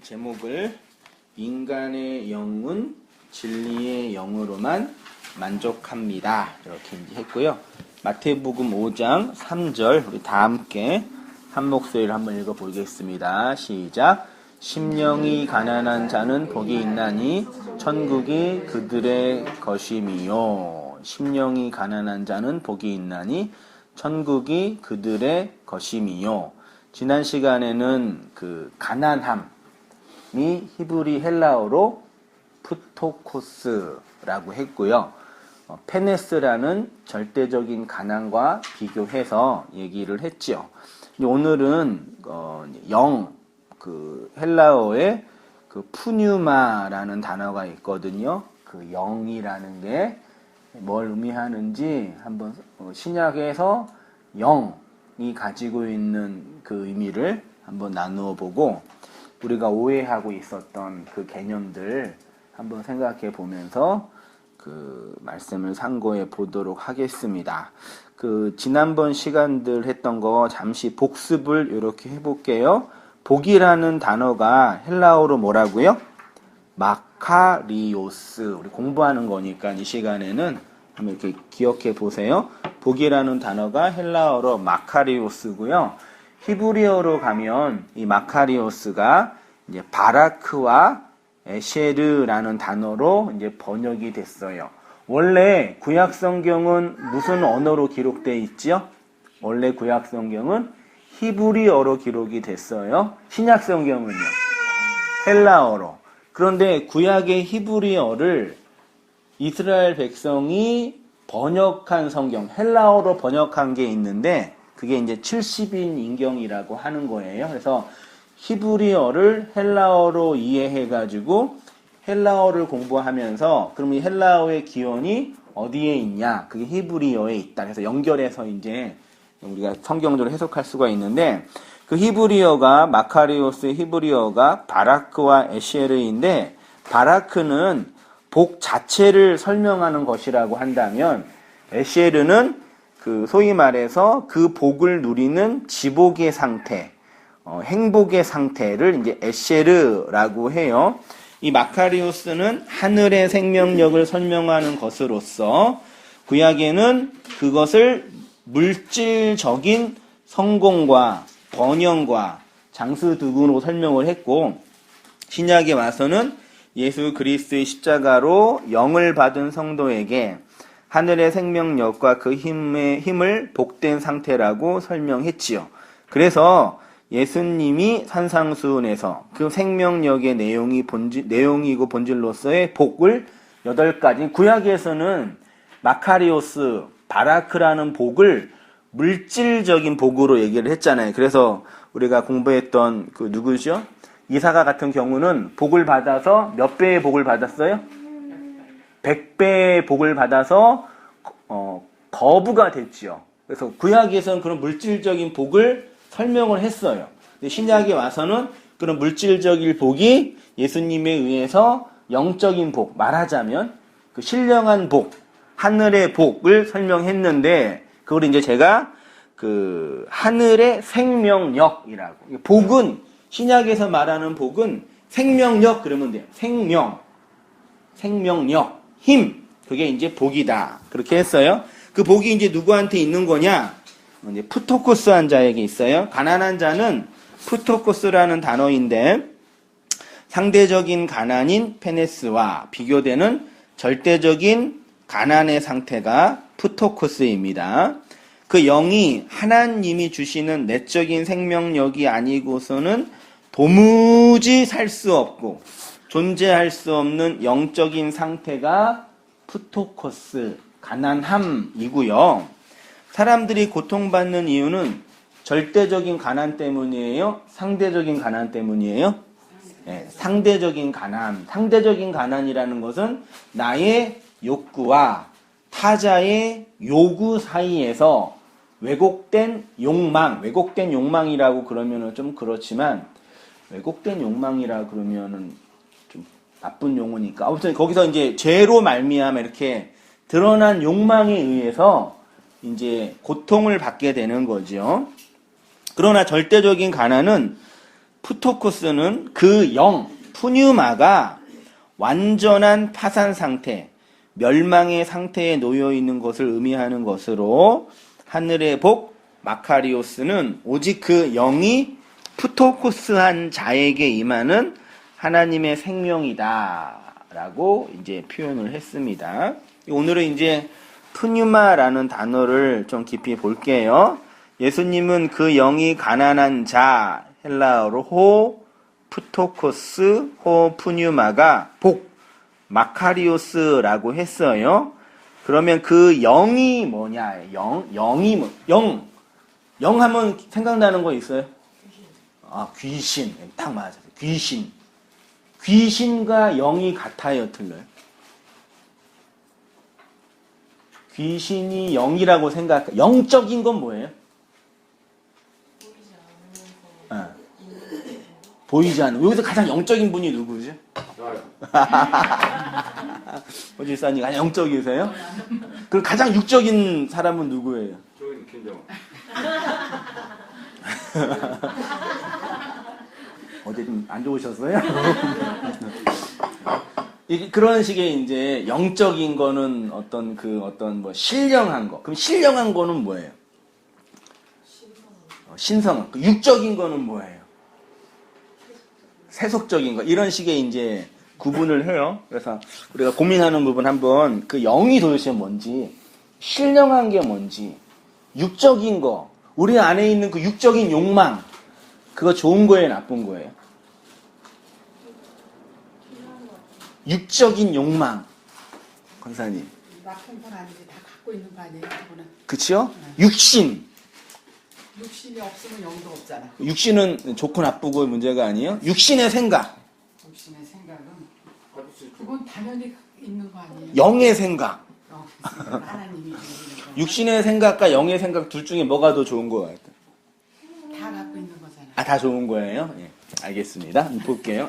제목을 인간의 영은 진리의 영으로만 만족합니다. 이렇게 이제 했고요. 마태복음 5장 3절 우리 다 함께 한 목소리를 한번 읽어보겠습니다. 시작. 심령이 가난한 자는 복이 있나니 천국이 그들의 것임이요. 심령이 가난한 자는 복이 있나니 천국이 그들의 것임이요. 지난 시간에는 그 가난함이 히브리 헬라어로 푸토코스라고 했고요. 페네스라는 절대적인 가난과 비교해서 얘기를 했죠. 오늘은 그 헬라어에 그 푸뉴마라는 단어가 있거든요. 그 영이라는 게 뭘 의미하는지 한번 신약에서 영이 가지고 있는 그 의미를 한번 나누어 보고 우리가 오해하고 있었던 그 개념들 한번 생각해 보면서 그 말씀을 상고해 보도록 하겠습니다. 그 지난번 시간들 했던 거 잠시 복습을 이렇게 해볼게요. 복이라는 단어가 헬라어로 뭐라고요? 마카리오스. 우리 공부하는 거니까 이 시간에는 한번 이렇게 기억해 보세요. 복이라는 단어가 헬라어로 마카리오스고요. 히브리어로 가면 이 마카리오스가 이제 바라크와 에셰르라는 단어로 이제 번역이 됐어요. 원래 구약 성경은 무슨 언어로 기록되어 있죠? 원래 구약 성경은 히브리어로 기록이 됐어요. 신약 성경은요? 헬라어로. 그런데 구약의 히브리어를 이스라엘 백성이 번역한 성경, 헬라어로 번역한 게 있는데 그게 이제 70인 인경이라고 하는 거예요. 그래서 히브리어를 헬라어로 이해해가지고 헬라어를 공부하면서 그럼 이 헬라어의 기원이 어디에 있냐? 그게 히브리어에 있다. 그래서 연결해서 이제 우리가 성경적으로 해석할 수가 있는데 그 히브리어가 마카리오스의 히브리어가 바라크와 에시에르인데 바라크는 복 자체를 설명하는 것이라고 한다면 에시에르는 그 소위 말해서 그 복을 누리는 지복의 상태, 행복의 상태를 이제 에시에르라고 해요. 이 마카리오스는 하늘의 생명력을 설명하는 것으로서 구약에는 그것을 물질적인 성공과 번영과 장수두구로 설명을 했고 신약에 와서는 예수 그리스도의 십자가로 영을 받은 성도에게 하늘의 생명력과 그 힘을 복된 상태라고 설명했지요. 그래서 예수님이 산상수훈에서 그 생명력의 내용이고 본질로서의 복을 8가지, 구약에서는 마카리오스, 바라크라는 복을 물질적인 복으로 얘기를 했잖아요. 그래서 우리가 공부했던 그 누구죠? 이사가 같은 경우는 복을 받아서 몇 배의 복을 받았어요? 100배의 복을 받아서 거부가 됐지요. 그래서 구약에서는 그런 물질적인 복을 설명을 했어요. 근데 신약에 와서는 그런 물질적인 복이 예수님에 의해서 영적인 복, 말하자면 그 신령한 복, 하늘의 복을 설명했는데 그걸 이제 제가 그 하늘의 생명력이라고. 복은 신약에서 말하는 복은 생명력 그러면 돼요. 생명력, 힘. 그게 이제 복이다. 그렇게 했어요. 그 복이 이제 누구한테 있는 거냐? 이제 푸토코스한 자에게 있어요. 가난한 자는 푸토코스라는 단어인데 상대적인 가난인 페네스와 비교되는 절대적인 가난의 상태가 푸토코스입니다. 그 영이 하나님이 주시는 내적인 생명력이 아니고서는 도무지 살 수 없고 존재할 수 없는 영적인 상태가 푸토코스, 가난함이고요. 사람들이 고통받는 이유는 절대적인 가난 때문이에요? 상대적인 가난 때문이에요? 네, 상대적인 가난. 상대적인 가난이라는 것은 나의 욕구와 타자의 요구 사이에서 왜곡된 욕망, 왜곡된 욕망이라고 그러면은 좀 그렇지만 왜곡된 욕망이라 그러면은 좀 나쁜 용어니까 아무튼 거기서 이제 죄로 말미암아 이렇게 드러난 욕망에 의해서 이제 고통을 받게 되는 거죠. 그러나 절대적인 가난은 푸토코스는 그 영, 푸뉴마가 완전한 파산 상태, 멸망의 상태에 놓여 있는 것을 의미하는 것으로 하늘의 복 마카리오스는 오직 그 영이 푸토코스한 자에게 임하는 하나님의 생명이다라고 이제 표현을 했습니다. 오늘은 이제 푸뉴마라는 단어를 좀 깊이 볼게요. 예수님은 그 영이 가난한 자, 헬라어로 호 푸토코스 호 푸뉴마가 복 마카리오스라고 했어요. 그러면 그 영이 뭐냐? 영이 뭐? 영 하면 생각나는 거 있어요? 아, 귀신. 딱 맞아요. 귀신. 귀신과 영이 같아요, 틀려요? 귀신이 영이라고 영적인 건 뭐예요? 보이지 않는. 여기서 가장 영적인 분이 누구죠? 저요. 호지사님 가장 영적이세요? 그럼 가장 육적인 사람은 누구예요? 저는 김정은. 어디 좀 안 좋으셨어요? 그런 식의 이제 영적인 거는 어떤 뭐 신령한 거. 그럼 신령한 거는 뭐예요? 신성한. 육적인 거는 뭐예요? 세속적인 거. 이런 식의 이제 구분을 해요. 그래서 우리가 고민하는 부분 한번 그 영이 도대체 뭔지, 신령한 게 뭔지, 육적인 거, 우리 안에 있는 그 육적인 욕망, 그거 좋은 거예요, 나쁜 거예요? 육적인 욕망. 권사님. 나쁜 건 아니지. 다 갖고 있는 거 아니에요, 그거는. 그치요? 육신. 육신이 없으면 영도 없잖아. 육신은 좋고 나쁘고 문제가 아니에요? 육신의 생각. 육신의 생각은 그건 당연히 있는 거 아니에요. 영의 생각. 하나님이 주는 거. 육신의 생각과 영의 생각 둘 중에 뭐가 더 좋은 것 같아요? 다 갖고 있는 거잖아. 아, 다 좋은 거예요? 예, 알겠습니다. 볼게요.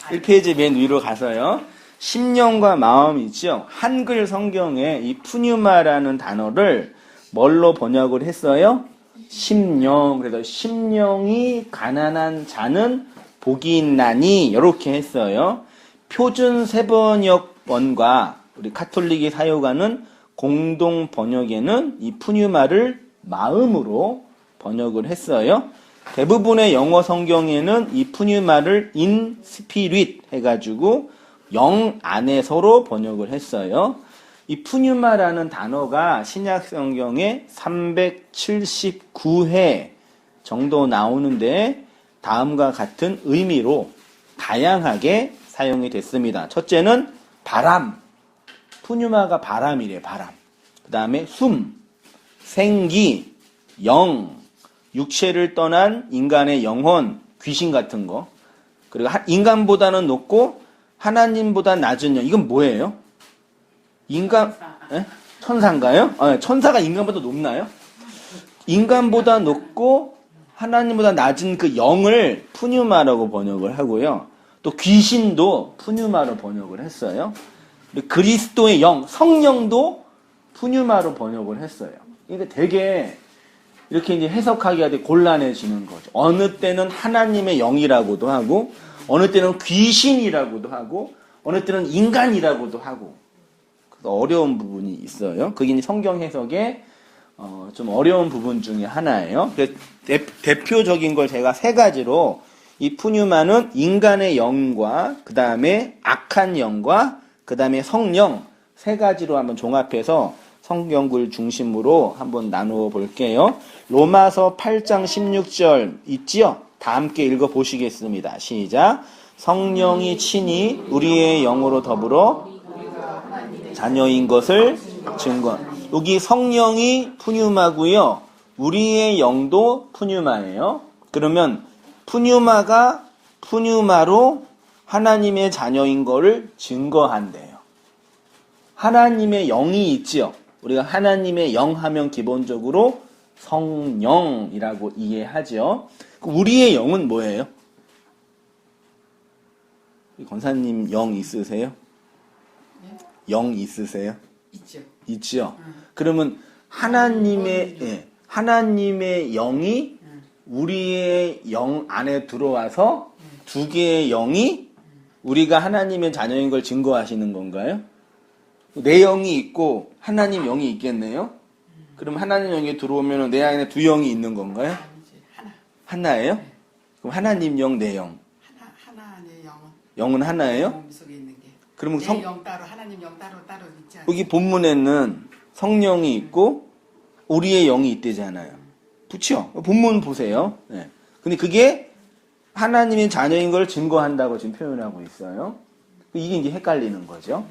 1페이지 맨 위로 가서요. 심령과 마음이죠. 한글 성경에 이 푸뉴마라는 단어를 뭘로 번역을 했어요? 심령. 그래서 심령이 가난한 자는 복이 있나니 이렇게 했어요. 표준 세번역본과 우리 카톨릭이 사용하는 공동 번역에는 이 푸뉴마를 마음으로 번역을 했어요. 대부분의 영어 성경에는 이 푸뉴마를 in spirit 해가지고 영 안에서로 번역을 했어요. 이 푸뉴마라는 단어가 신약 성경에 379회 정도 나오는데 다음과 같은 의미로 다양하게 사용이 됐습니다. 첫째는 바람. 푸뉴마가 바람이래, 바람. 그 다음에 숨, 생기, 영, 육체를 떠난 인간의 영혼, 귀신 같은 거. 그리고 인간보다는 높고 하나님보다 낮은 영. 이건 뭐예요? 인간, 예? 천사인가요? 천사가 인간보다 높나요? 인간보다 높고 하나님보다 낮은 그 영을 푸뉴마라고 번역을 하고요. 또 귀신도 푸뉴마로 번역을 했어요. 그리스도의 영, 성령도 푸뉴마로 번역을 했어요. 그러니까 되게 이렇게 이제 해석하기가 되게 곤란해지는 거죠. 어느 때는 하나님의 영이라고도 하고, 어느 때는 귀신이라고도 하고, 어느 때는 인간이라고도 하고, 그래서 어려운 부분이 있어요. 그게 이제 성경 해석의 좀 어려운 부분 중에 하나예요. 대표적인 걸 제가 세 가지로 이 푸뉴마는 인간의 영과 그 다음에 악한 영과 그 다음에 성령 세 가지로 한번 종합해서 성경글 중심으로 한번 나누어 볼게요. 로마서 8장 16절 있지요? 다 함께 읽어 보시겠습니다. 시작. 성령이 친히 우리의 영으로 더불어 자녀인 것을 증거. 여기 성령이 푸뉴마고요. 우리의 영도 푸뉴마예요. 그러면 푸뉴마가 푸뉴마로 하나님의 자녀인 것을 증거한대요. 하나님의 영이 있지요. 우리가 하나님의 영 하면 기본적으로 성령이라고 이해하죠. 우리의 영은 뭐예요? 권사님 영 있으세요? 네? 영 있으세요? 있죠. 있죠. 그러면 하나님의 영이 우리의 영 안에 들어와서 두 개의 영이 우리가 하나님의 자녀인 걸 증거하시는 건가요? 내 영이 있고 하나님 영이 있겠네요? 그럼 하나님 영이 들어오면 내 안에 두 영이 있는 건가요? 아니지. 하나. 하나예요? 네. 그럼 하나님 영, 내 영. 하나 안에 영은 영은 하나예요? 몸속에 있는 게. 그러면 내 영 따로 하나님 영 따로 있지 않아요? 여기 본문에는 성령이 있고 우리의 영이 있대잖아요. 그쵸? 본문 보세요. 네. 근데 그게 하나님의 자녀인 걸 증거한다고 지금 표현하고 있어요. 이게 이제 헷갈리는 거죠.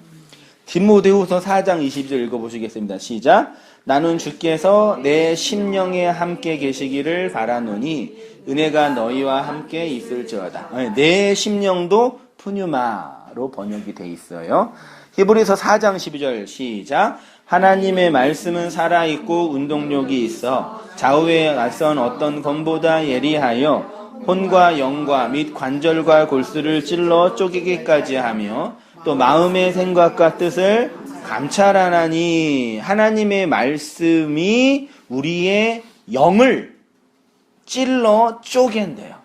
디모데후서 4장 22절 읽어보시겠습니다. 시작. 나는 주께서 내 심령에 함께 계시기를 바라노니 은혜가 너희와 함께 있을지어다. 내 심령도 푸뉴마로 번역이 돼 있어요. 히브리서 4장 12절 시작. 하나님의 말씀은 살아있고 운동력이 있어 좌우에 낯선 어떤 검보다 예리하여 혼과 영과 및 관절과 골수를 찔러 쪼개기까지 하며 또 마음의 생각과 뜻을 감찰하나니 하나님의 말씀이 우리의 영을 찔러 쪼갠대요.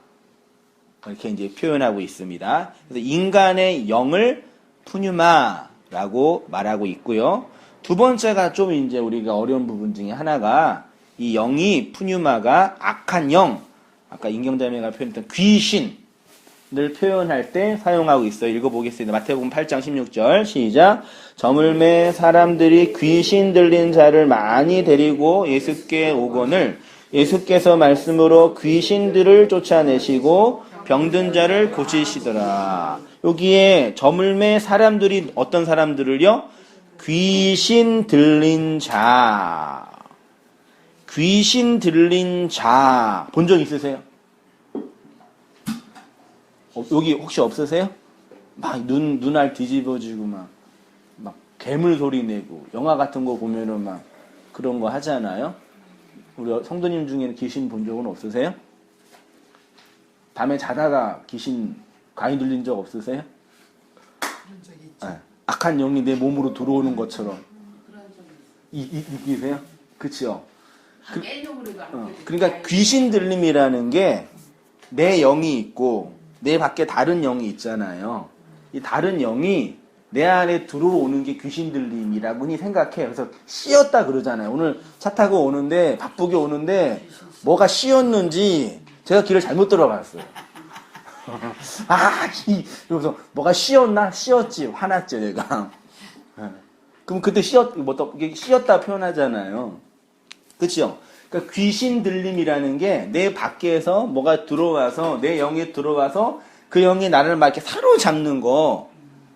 이렇게 이제 표현하고 있습니다. 그래서 인간의 영을 푸뉴마라고 말하고 있고요. 두 번째가 좀 이제 우리가 어려운 부분 중에 하나가 이 영이 푸뉴마가 악한 영, 아까 임경자매가 표현했던 귀신을 표현할 때 사용하고 있어요. 읽어보겠습니다. 마태복음 8장 16절 시작. 저물매 사람들이 귀신 들린 자를 많이 데리고 예수께 오거늘 예수께서 말씀으로 귀신들을 쫓아내시고 병든 자를 고치시더라. 여기에 저물매 사람들이 어떤 사람들을요? 귀신 들린 자. 귀신 들린 자. 본 적 있으세요? 여기 혹시 없으세요? 막 눈알 뒤집어지고 막 괴물 소리 내고 영화 같은 거 보면은 막 그런 거 하잖아요. 우리 성도님 중에는 귀신 본 적은 없으세요? 밤에 자다가 귀신 많이 들린 적 없으세요? 그런 적이 있죠. 네. 악한 영이 내 몸으로 들어오는 것처럼 느끼세요? 그치요? 그러니까 귀신 들림이라는 게 내 영이 있고 내 밖에 다른 영이 있잖아요. 이 다른 영이 내 안에 들어오는 게 귀신 들림이라고 흔히 생각해요. 그래서 씌었다 그러잖아요. 오늘 차 타고 오는데 바쁘게 오는데 뭐가 씌었는지 제가 길을 잘못 들어갔어요. 이러면서 뭐가 씌었나? 씌었지. 화났죠, 내가. 그럼 그때 씌었다 표현하잖아요. 그치요? 그러니까 귀신 들림이라는 게 내 밖에서 뭐가 들어와서 내 영에 들어와서 그 영이 나를 막 이렇게 사로잡는 거,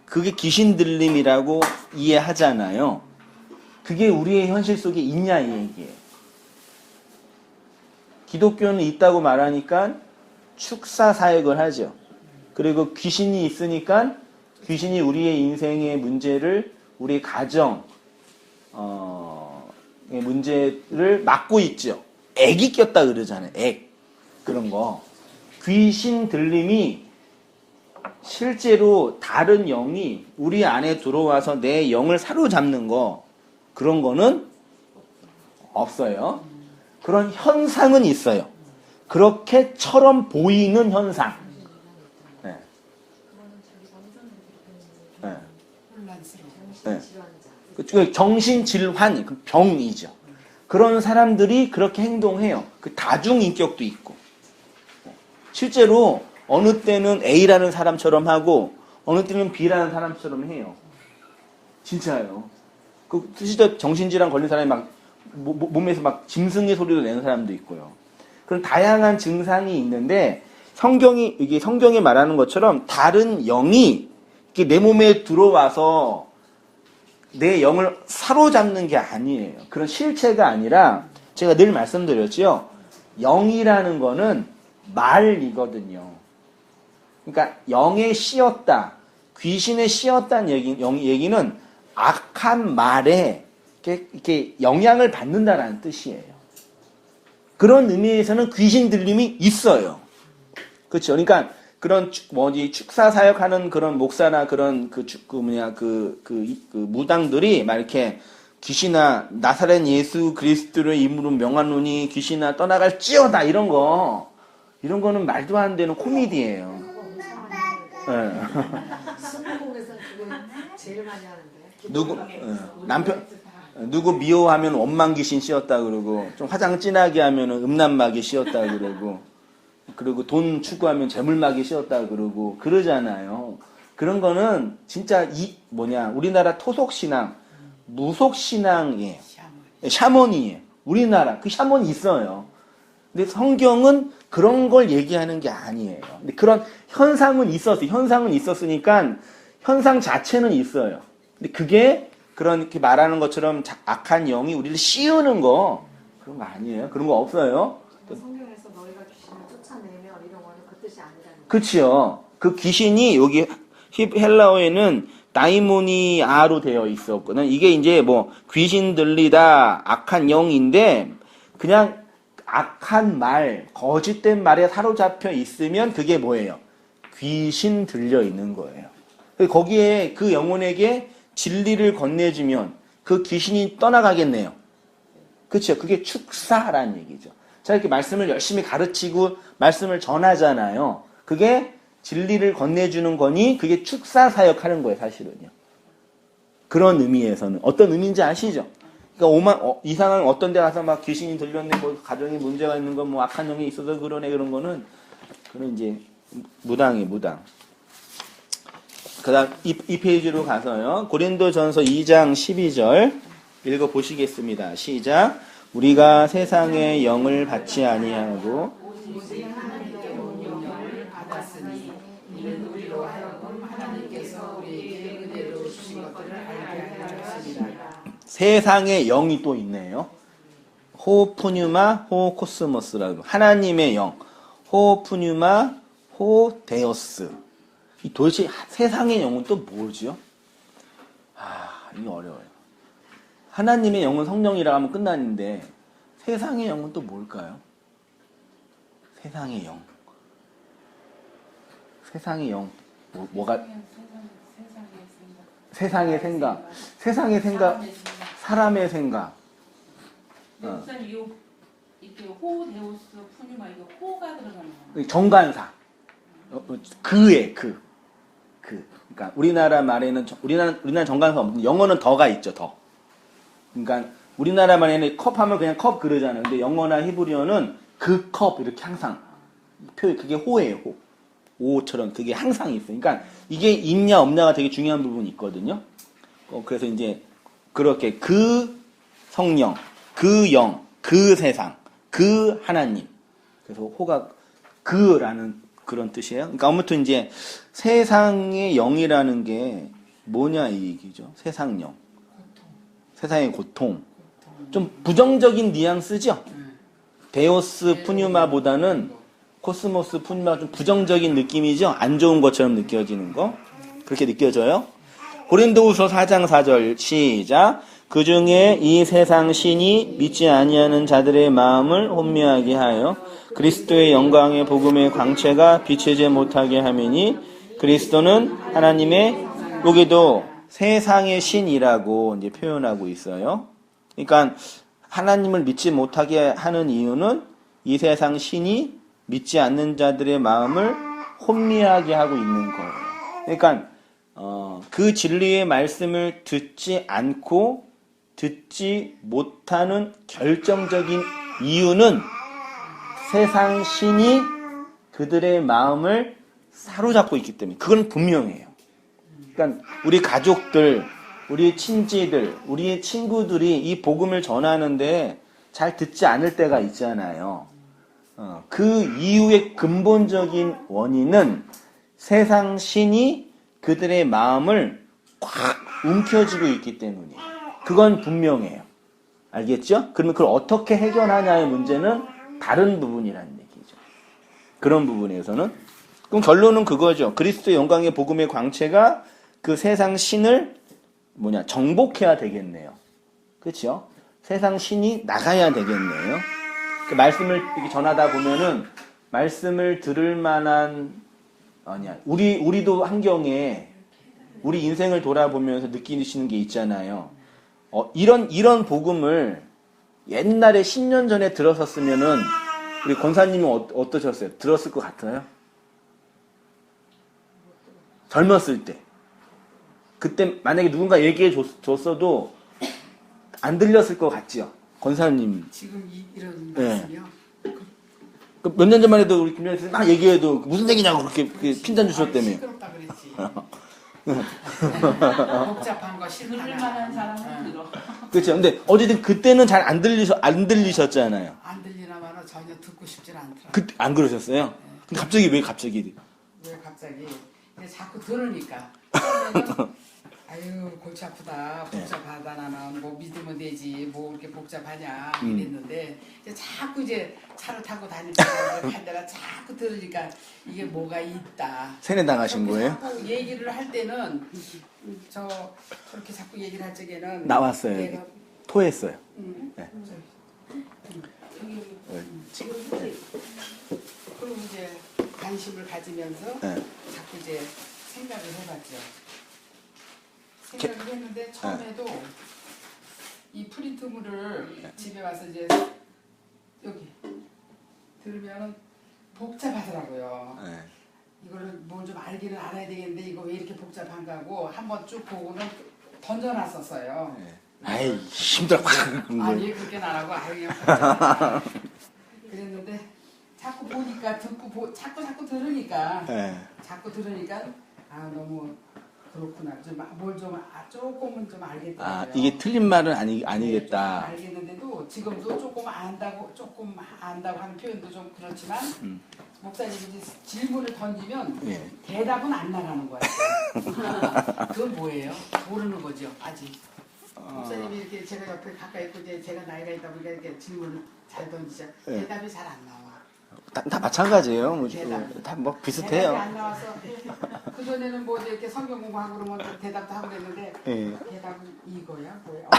그게 귀신 들림이라고 이해하잖아요. 그게 우리의 현실 속에 있냐 이 얘기예요. 기독교는 있다고 말하니까 축사 사역을 하죠. 그리고 귀신이 있으니까 귀신이 우리의 인생의 문제를, 우리 가정 문제를 막고 있죠. 액이 꼈다 그러잖아요. 액. 그런 거. 귀신 들림이 실제로 다른 영이 우리 안에 들어와서 내 영을 사로잡는 거, 그런 거는 없어요. 그런 현상은 있어요. 그렇게처럼 보이는 현상. 네. 네. 혼란스러워. 네. 정신질환, 병이죠. 그런 사람들이 그렇게 행동해요. 그 다중인격도 있고. 실제로 어느 때는 A라는 사람처럼 하고 어느 때는 B라는 사람처럼 해요. 진짜예요. 그 실제 정신질환 걸린 사람이 막 몸에서 막 짐승의 소리도 내는 사람도 있고요. 그런 다양한 증상이 있는데 이게 성경이 말하는 것처럼 다른 영이 이렇게 내 몸에 들어와서 내 영을 사로잡는 게 아니에요. 그런 실체가 아니라 제가 늘 말씀드렸죠. 영이라는 거는 말이거든요. 그러니까 영에 씌었다, 귀신에 씌었다는 얘기는 악한 말에 이렇게 영향을 받는다라는 뜻이에요. 그런 의미에서는 귀신 들림이 있어요. 그렇죠? 그러니까 그런 축사 사역하는 그런 목사나 그런 무당들이 막 이렇게 귀신아 나사렛 예수 그리스도를 이름으로 명하노니 귀신아 떠나갈지어다 이런 거 이런 거는 말도 안 되는 코미디예요. 예. 스무곡에서 그거 제일 많이 하는데. 누구 미워하면 원망 귀신 씌웠다 그러고, 좀 화장 진하게 하면 음란마귀 씌웠다 그러고, 그리고 돈 추구하면 재물마귀 씌웠다 그러고 그러잖아요. 그런 거는 진짜 우리나라 토속신앙, 무속신앙이에요. 샤머니에요. 우리나라 그 샤머니 있어요. 근데 성경은 그런 걸 얘기하는 게 아니에요. 근데 그런 현상은 있었어요. 현상은 있었으니까 현상 자체는 있어요. 근데 그게 그런 이렇게 말하는 것처럼 악한 영이 우리를 씌우는 거 그런 거 아니에요. 그런 거 없어요. 성경에서 너희가 귀신을 쫓아내면 이런 거는 그 뜻이 아니라는 거예요. 그치요. 그 귀신이 여기 헬라어에는 다이모니아로 되어 있었거든. 이게 이제 뭐 귀신 들리다 악한 영인데 그냥 악한 말, 거짓된 말에 사로잡혀 있으면 그게 뭐예요? 귀신 들려 있는 거예요. 거기에 그 영혼에게 진리를 건네주면 그 귀신이 떠나가겠네요. 그렇죠? 그게 축사라는 얘기죠. 자, 이렇게 말씀을 열심히 가르치고 말씀을 전하잖아요. 그게 진리를 건네주는 거니 그게 축사 사역하는 거예요, 사실은요. 그런 의미에서는 어떤 의미인지 아시죠? 그러니까 이상한 어떤 데 가서 막 귀신이 들렸네, 뭐 가정에 문제가 있는 건 뭐 악한 영이 있어서 그러네 그런 거는 그런 이제 무당이에요, 무당. 그다음 이 페이지로 가서요. 고린도전서 2장 12절 읽어 보시겠습니다. 시작. 우리가 세상의 영을 받지 아니하고 오직 하나님께 온 영을 받았으니 이는 우리로 하여금 하나님께서 우리에게 은혜로 주신 것들을 알게 하려 하심이라. 세상의 영이 또 있네요. 호푸뉴마, 호코스모스라고 하나님의 영, 호푸뉴마, 호데오스. 이 도대체 세상의 영은 또 뭐죠? 이거 어려워요. 하나님의 영은 성령이라 하면 끝나는데 세상의 영은 또 뭘까요? 세상의 영. 세상의 영. 뭐가? 세상의 생각. 세상의 생각. 사람의 생각. 네, 목사님 이렇게 호데우스 푸뉴마 이거 호가 들어가는 거. 정관사. 그의 그. 그러니까 우리나라 말에는 우리나라 정관사 없는데 영어는 더가 있죠, 더. 그러니까 우리나라 말에는 컵 하면 그냥 컵 그러잖아요. 근데 영어나 히브리어는 그 컵 이렇게 항상 그게 호예요, 호. 오처럼 그게 항상 있어요. 그러니까 이게 있냐 없냐가 되게 중요한 부분이 있거든요. 그래서 이제 그렇게 그 성령, 그 영, 그 세상, 그 하나님. 그래서 호가 그라는 그런 뜻이에요. 그러니까 아무튼 이제 세상의 영이라는 게 뭐냐 이 얘기죠. 세상 영. 세상의 고통. 좀 부정적인 뉘앙스죠. 데오스 푸뉴마보다는 코스모스 푸뉴마가 좀 부정적인 느낌이죠. 안 좋은 것처럼 느껴지는 거. 그렇게 느껴져요. 고린도후서 4장 4절 시작. 그 중에 이 세상 신이 믿지 아니하는 자들의 마음을 혼미하게 하여 그리스도의 영광의 복음의 광채가 비치지 못하게 하매니 그리스도는 하나님의 여기도 세상의 신이라고 이제 표현하고 있어요. 그러니까 하나님을 믿지 못하게 하는 이유는 이 세상 신이 믿지 않는 자들의 마음을 혼미하게 하고 있는 거예요. 그러니까 그 진리의 말씀을 듣지 않고 듣지 못하는 결정적인 이유는 세상 신이 그들의 마음을 사로잡고 있기 때문에 그건 분명해요. 그러니까 우리 가족들, 우리 친지들, 우리 친구들이 이 복음을 전하는데 잘 듣지 않을 때가 있잖아요. 그 이유의 근본적인 원인은 세상 신이 그들의 마음을 꽉 움켜쥐고 있기 때문이에요. 그건 분명해요. 알겠죠? 그러면 그걸 어떻게 해결하냐의 문제는 다른 부분이라는 얘기죠. 그런 부분에서는 그럼 결론은 그거죠. 그리스도의 영광의 복음의 광채가 그 세상 신을 정복해야 되겠네요. 그렇죠? 세상 신이 나가야 되겠네요. 그 말씀을 이렇게 전하다 보면은 말씀을 들을 만한 우리도 환경에 우리 인생을 돌아보면서 느끼시는 게 있잖아요. 이런 복음을 옛날에 10년 전에 들었었으면은 우리 권사님은 어떠셨어요? 들었을 것 같아요? 젊었을 때. 그때 만약에 누군가 얘기해 줬어도 안 들렸을 것 같지요? 권사님. 지금 이런 네. 말씀이요. 몇 년 전만 해도 우리 김현희 선생님 막 얘기해도 무슨 얘기냐고 그렇게 핀잔 주셨다며. 시끄럽다 그랬지. 복잡한 거 싫다. 들을 만한 사람은 들어. 그렇죠. 근데 어쨌든 그때는 잘 안 들리셨잖아요. 안 들리나마는 전혀 듣고 싶질 않더라. 안 그러셨어요? 근데 갑자기 왜 갑자기? 왜 갑자기? 근데 자꾸 들으니까. 처음에는 아유 골치 아프다. 복잡하다 나는 뭐 믿으면 되지. 뭐 이렇게 복잡하냐 이랬는데 이제 자꾸 이제 차를 타고 다닐 때가 자꾸 들으니까 이게 뭐가 있다. 세뇌당하신 그렇게 거예요? 자꾸 얘기를 할 때는 저렇게 자꾸 얘기를 할 적에는 나왔어요. 여기. 내가 토했어요. 네. 그리고 이제 관심을 가지면서 네. 자꾸 이제 생각을 해봤죠. 생각을 했는데 처음에도 이 프린트물을 집에 와서 이제 여기 들으면은 복잡하더라고요. 네. 이거를 뭘 좀 알기는 알아야 되겠는데 이거 왜 이렇게 복잡한가 하고 한번 쭉 보고는 던져놨었어요. 네. 아이 힘들어. 아니 그렇게는 안 하고 아유 그냥 복잡하다. 그랬는데 자꾸 보니까 듣고 자꾸 들으니까 네. 자꾸 들으니까 아 너무 그렇구나 좀 뭘 좀 조금은 좀 알겠더라고요. 아 이게 틀린 말은 아니겠다. 조금 알겠는데도 지금도 조금 안다고 하는 표현도 좀 그렇지만 목사님이 이제 질문을 던지면 예. 대답은 안 나가는 거예요. 그건 뭐예요? 모르는 거죠 아직. 목사님이 이렇게 제가 옆에 가까이 있고 이제 제가 나이가 있다 보니까 이렇게 질문을 잘 던지자 예. 대답이 잘 안 나와. 다 마찬가지예요. 뭐, 대답. 다 뭐 대답이 비슷해요. 안 나와서 그 전에는 뭐 이렇게 성경 공부하고 그러면 또 대답도 하고 그랬는데 예. 대답은 이거야 뭐야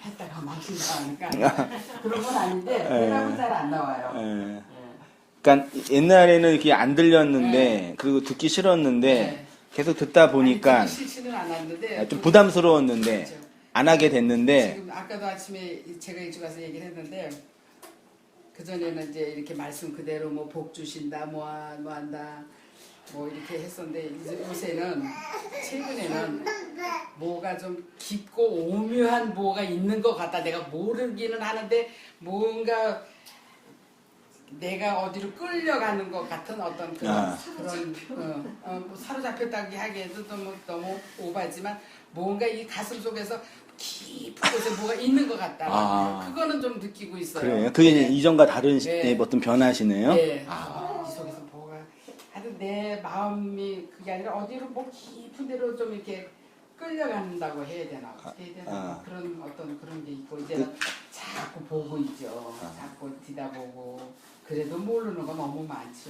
했다가 망신당하니까 그런 건 아닌데 대답은 잘 안 나와요. 예. 그러니까 옛날에는 이렇게 안 들렸는데 그리고 듣기 싫었는데 네. 계속 듣다 보니까 아니, 싫지는 않았는데 좀 부담스러웠는데 그렇죠. 안 하게 됐는데 지금 아까도 아침에 제가 일찍 와서 얘기를 했는데 그 전에는 이제 이렇게 말씀 그대로 뭐 복 주신다 뭐 한다 뭐 이렇게 했었는데 이제 요새는 최근에는 뭐가 좀 깊고 오묘한 뭐가 있는 것 같다. 내가 모르기는 하는데 뭔가 내가 어디로 끌려가는 것 같은 어떤 그런 뭐 사로잡혔다기 하기에도 너무 오바지만 뭔가 이 가슴 속에서 깊은 곳에 뭐가 있는 것 같다. 아. 그거는 좀 느끼고 있어요. 그래요. 그게 이제 네. 이전과 다른 네. 어떤 변화시네요. 네. 아. 이 속에서 뭐가 하여튼 내 마음이 그게 아니라 어디로 뭐 깊은 데로 좀 이렇게 끌려간다고 해야 되나 아. 그런 어떤 그런 게 있고 이제는 자꾸 보고 있죠. 자꾸 뒤다보고 그래도 모르는 건 너무 많죠.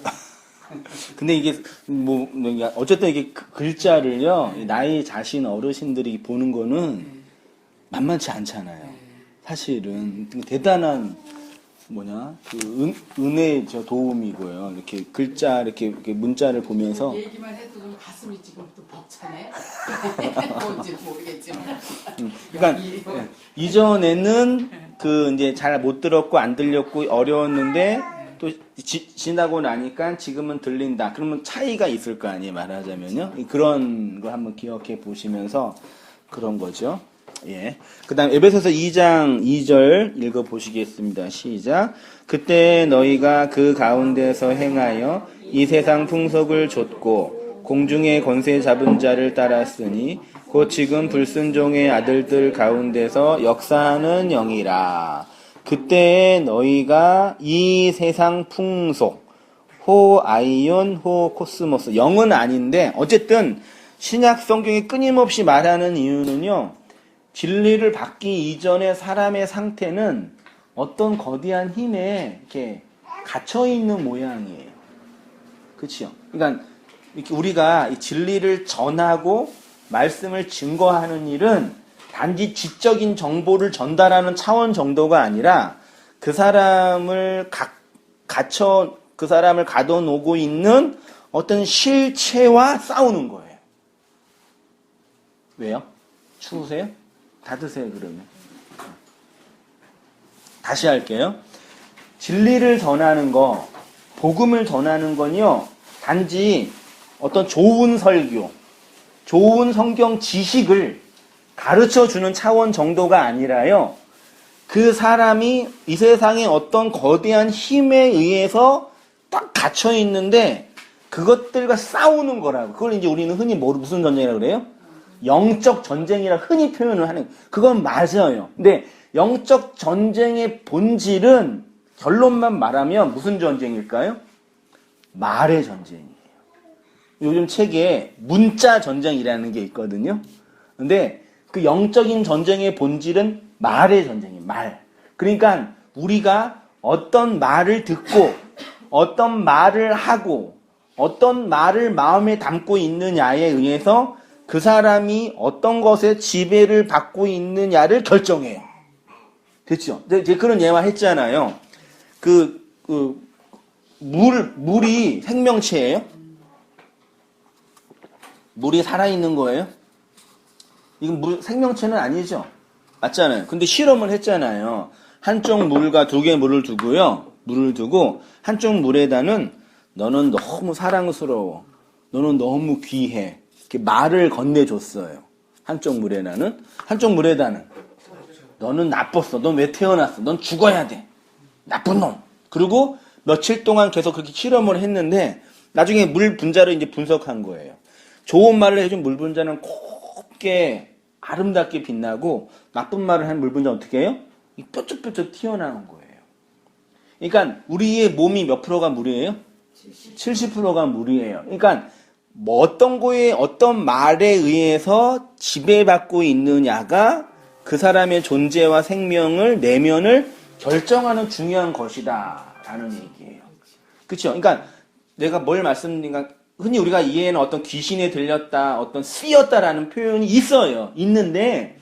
근데 이게 뭐 어쨌든 이게 글자를요 나이 자신 어르신들이 보는 거는 만만치 않잖아요. 네. 사실은 대단한 그 은혜의 도움이고요. 이렇게 글자 이렇게 문자를 보면서 얘기만 해도 좀 가슴이 지금 또 벅차네. 뭔지 모르겠지만. 그러니까 이전에는 그 이제 잘 못 들었고 안 들렸고 어려웠는데 또 지나고 나니까 지금은 들린다. 그러면 차이가 있을 거 아니에요, 말하자면요. 그런 거 한번 기억해 보시면서 그런 거죠. 예. 그 다음, 에베소서 2장 2절 읽어 보시겠습니다. 시작. 그때 너희가 그 가운데서 행하여 이 세상 풍속을 좇고 공중의 권세 잡은 자를 따랐으니 곧 지금 불순종의 아들들 가운데서 역사하는 영이라. 그때 너희가 이 세상 풍속, 호 아이온, 호 코스모스, 영은 아닌데 어쨌든 신약 성경이 끊임없이 말하는 이유는요. 진리를 받기 이전의 사람의 상태는 어떤 거대한 힘에 이렇게 갇혀 있는 모양이에요. 그렇죠? 그러니까 이렇게 우리가 이 진리를 전하고 말씀을 증거하는 일은 단지 지적인 정보를 전달하는 차원 정도가 아니라 그 사람을 그 사람을 가둬놓고 있는 어떤 실체와 싸우는 거예요. 왜요? 추우세요? 다 드세요, 그러면. 다시 할게요. 진리를 전하는 거, 복음을 전하는 건요, 단지 어떤 좋은 설교, 좋은 성경 지식을 가르쳐 주는 차원 정도가 아니라요, 그 사람이 이 세상에 어떤 거대한 힘에 의해서 딱 갇혀 있는데 그것들과 싸우는 거라고. 그걸 이제 우리는 흔히 무슨 전쟁이라고 그래요? 영적 전쟁이라 흔히 표현을 하는. 그건 맞아요. 근데 영적 전쟁의 본질은 결론만 말하면 무슨 전쟁일까요? 말의 전쟁이에요. 요즘 책에 문자 전쟁이라는 게 있거든요. 근데 그 영적인 전쟁의 본질은 말의 전쟁이에요. 말. 그러니까 우리가 어떤 말을 듣고 어떤 말을 하고 어떤 말을 마음에 담고 있느냐에 의해서 그 사람이 어떤 것에 지배를 받고 있느냐를 결정해요. 됐죠? 제가 그런 예화 했잖아요. 물이 생명체예요? 물이 살아있는 거예요? 이건 생명체는 아니죠? 맞잖아요. 근데 실험을 했잖아요. 한쪽 물과 두 개의 물을 두고요. 물을 두고 한쪽 물에다는 너는 너무 사랑스러워. 너는 너무 귀해. 이렇게 말을 건네줬어요. 한쪽 물에다는. 한쪽 물에다는 너는 나빴어. 넌 왜 태어났어? 넌 죽어야 돼. 나쁜 놈. 그리고 며칠 동안 계속 그렇게 실험을 했는데 나중에 물 분자를 이제 분석한 거예요. 좋은 말을 해준 물 분자는 곱게 아름답게 빛나고 나쁜 말을 한 물 분자는 어떻게 해요? 뾰족뾰족 튀어나온 거예요. 그러니까 우리의 몸이 몇 프로가 물이에요? 70%가 물이에요. 그러니까 뭐 어떤 거에 어떤 말에 의해서 지배받고 있느냐가 그 사람의 존재와 생명을 내면을 결정하는 중요한 것이다라는 얘기예요. 그렇죠? 그러니까 내가 뭘 말씀드린가 흔히 우리가 이해하는 어떤 귀신에 들렸다, 어떤 쓰였다라는 표현이 있어요. 있는데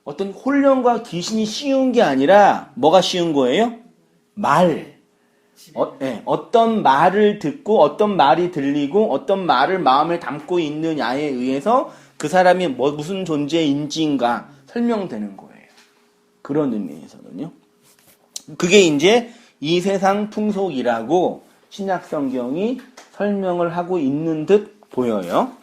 어떤 혼령과 귀신이 씌운 게 아니라 뭐가 씌운 거예요? 말. 어떤 말을 듣고 어떤 말이 들리고 어떤 말을 마음에 담고 있느냐에 의해서 그 사람이 무슨 존재인지인가 설명되는 거예요. 그런 의미에서는요. 그게 이제 이 세상 풍속이라고 신약 성경이 설명을 하고 있는 듯 보여요.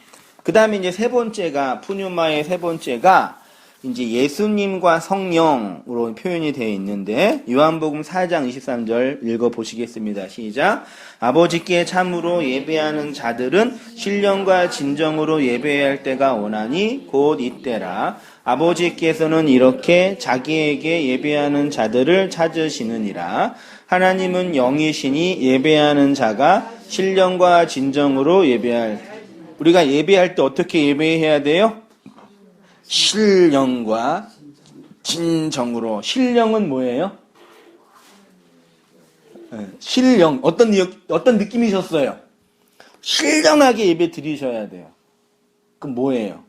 그 다음에 이제 세 번째가, 푸뉴마의 세 번째가 이제 예수님과 성령으로 표현이 되어 있는데, 요한복음 4장 23절 읽어보시겠습니다. 시작. 아버지께 참으로 예배하는 자들은 신령과 진정으로 예배해야 할 때가 오나니 곧 이때라. 아버지께서는 이렇게 자기에게 예배하는 자들을 찾으시느니라. 하나님은 영이시니 예배하는 자가 신령과 진정으로 우리가 예배할 때 어떻게 예배해야 돼요? 신령과 진정으로. 신령은 뭐예요? 신령. 어떤 느낌이셨어요? 신령하게 예배 드리셔야 돼요. 그럼 뭐예요?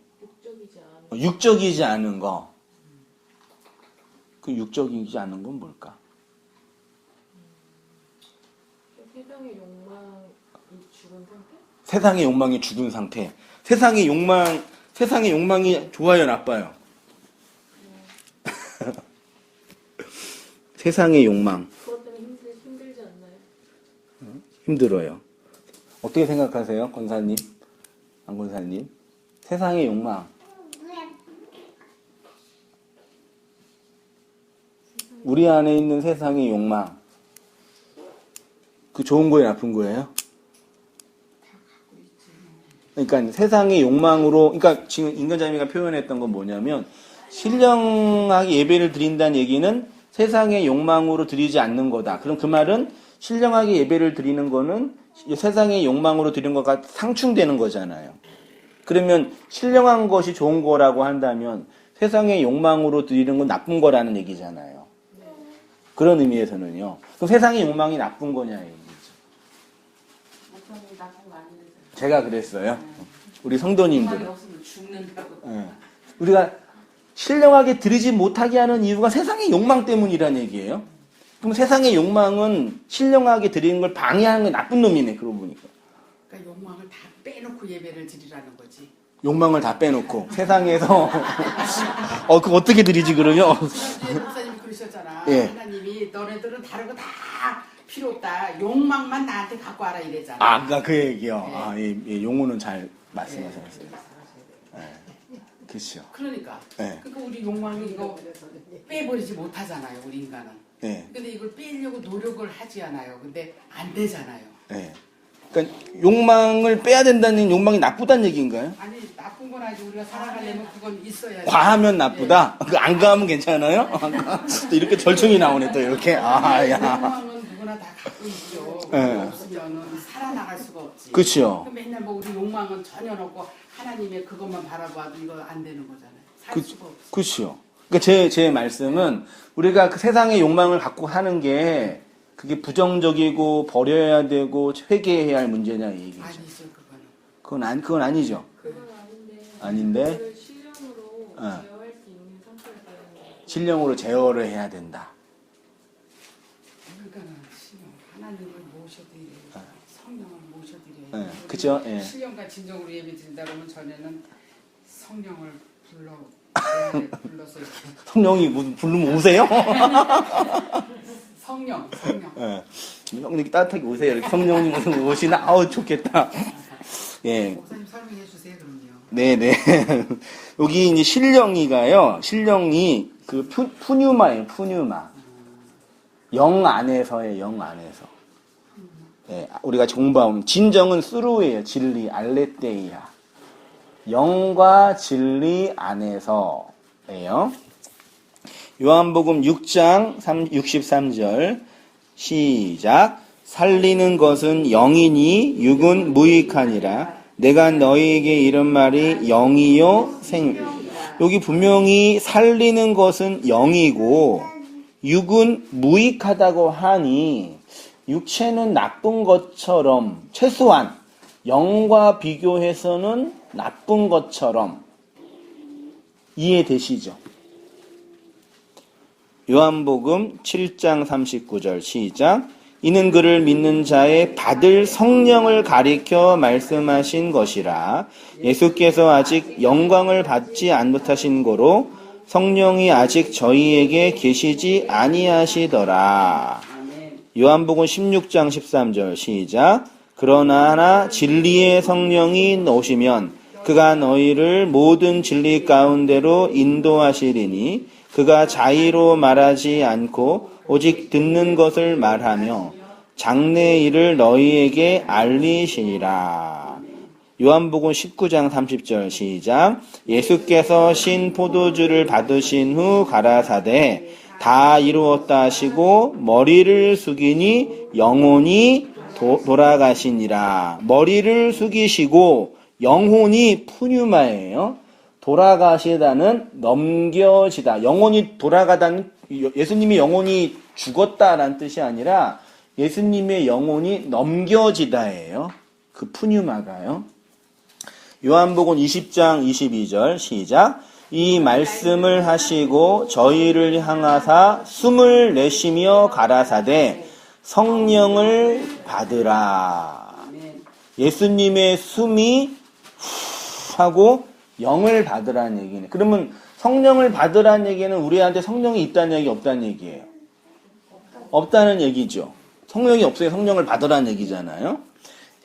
육적이지 않은 거. 그 육적이지 않은 건 뭘까? 세상의 욕망이 죽은 상태? 세상의 욕망이 죽은 상태. 세상의 욕망이 좋아요, 나빠요? 세상의 욕망. 그것 때문에 힘들지 않나요? 힘들어요. 어떻게 생각하세요, 권사님? 안 권사님? 세상의 욕망. 우리 안에 있는 세상의 욕망. 그 좋은 거예요, 나쁜 거예요? 그러니까 세상의 욕망으로, 그러니까 지금 인간자매가 표현했던 건 뭐냐면, 신령하게 예배를 드린다는 얘기는 세상의 욕망으로 드리지 않는 거다. 그럼 그 말은 신령하게 예배를 드리는 거는 세상의 욕망으로 드리는 것과 상충되는 거잖아요. 그러면 신령한 것이 좋은 거라고 한다면 세상의 욕망으로 드리는 건 나쁜 거라는 얘기잖아요. 그런 의미에서는요. 그럼 세상의 욕망이 나쁜 거냐 얘기죠. 나쁜 거 아니래요. 제가 그랬어요. 우리 성도님들. 욕망이 없으면 죽는다고. 네. 우리가 신령하게 드리지 못하게 하는 이유가 세상의 욕망 때문이라는 얘기예요. 그럼 세상의 욕망은 신령하게 드리는 걸 방해하는 게 나쁜 놈이네, 그러고 보니까. 그러니까 욕망을 다 빼놓고 예배를 드리라는 거지. 욕망을 다 빼놓고 세상에서 그거 어떻게 드리지 그러면? 목사님 그러셨잖아. 예. 하나님이 너네들은 다른 거 다 필요 없다. 욕망만 나한테 갖고 와라 이랬잖아. 아, 그러니까 그 얘기요. 네. 아, 예, 용어는 잘 예. 말씀하셨어요. 그렇죠. 그러니까. 예. 그러니까 우리 욕망이 이거 빼버리지 못하잖아요. 우리 인간은. 예. 근데 이걸 빼려고 노력을 하지 않아요. 근데 안 되잖아요. 예. 그러니까 욕망을 빼야 된다는 욕망이 나쁘다는 얘기인가요? 아니 나쁜 건 아니고 우리가 살아가려면 그건 있어야지. 과하면 나쁘다. 그 안 과하면 괜찮아요? 또 이렇게 절충이 나오네 또 이렇게. 아, 야. 욕망은 누구나 다 갖고 있죠. 예. 없으면은 살아나갈 수가 없지. 그렇죠. 그 맨날 뭐 우리 욕망은 전혀 없고 하나님의 그것만 바라봐도 이거 안 되는 거잖아요. 살 그, 수가 없어. 그렇죠. 그러니까 제 말씀은 우리가 그 세상의 욕망을 갖고 하는 게 그게 부정적이고 버려야 되고 회개해야 할 문제냐 이 얘기죠. 아니죠 그거는. 그건 아니죠. 그건 아닌데. 아닌데? 그걸 실력으로 어. 제어할 수 있는 상태가 되는 거예요. 신령으로 제어를 해야 된다. 그러니까는 신령 하나님을 모셔드려요. 성령을 모셔드려요. 네, 그죠? 예. 신령과 진정으로 예배드린다 그러면 전에는 성령을 불러서 이렇게 성령이 무슨 부르면 오세요? 성령. 예. 형님 따뜻하게 오세요. 이렇게 성령님 무슨 오시나? 아우 좋겠다. 예. 목사님 설명해 주세요 그럼요. 네네. 여기 이제 신령이가요. 신령이 그 푸뉴마예요. 푸뉴마. 영 안에서의 영 안에서. 예, 우리가 공부하면 진정은 스루예요. 진리 알레테이아. 영과 진리 안에서예요. 요한복음 6장 63절 시작. 살리는 것은 영이니 육은 무익하니라. 내가 너희에게 이런 말이 영이요 생. 여기 분명히 살리는 것은 영이고 육은 무익하다고 하니 육체는 나쁜 것처럼 최소한 영과 비교해서는 나쁜 것처럼 이해되시죠? 요한복음 7장 39절 시작. 이는 그를 믿는 자의 받을 성령을 가리켜 말씀하신 것이라. 예수께서 아직 영광을 받지 못하신 고로 성령이 아직 저희에게 계시지 아니하시더라. 요한복음 16장 13절 시작. 그러나 진리의 성령이 오시면 그가 너희를 모든 진리 가운데로 인도하시리니 그가 자의로 말하지 않고 오직 듣는 것을 말하며 장래 일을 너희에게 알리시리라. 요한복음 19장 30절 시작. 예수께서 신 포도주를 받으신 후 가라사대 다 이루었다 하시고 머리를 숙이니 영혼이 돌아가시니라. 머리를 숙이시고 영혼이 푸뉴마예요. 돌아가시다는 넘겨지다. 영혼이 돌아가다는 예수님이 영혼이 죽었다라는 뜻이 아니라 예수님의 영혼이 넘겨지다예요. 그 푸뉴마가요. 요한복음 20장 22절 시작. 이 말씀을 하시고 저희를 향하사 숨을 내쉬며 가라사대 성령을 받으라. 예수님의 숨이 후 하고 영을 받으라는 얘기네. 그러면 성령을 받으라는 얘기는 우리한테 성령이 있다는 얘기 없다는 얘기예요. 없다는 얘기죠. 성령이 없어요. 성령을 받으라는 얘기잖아요.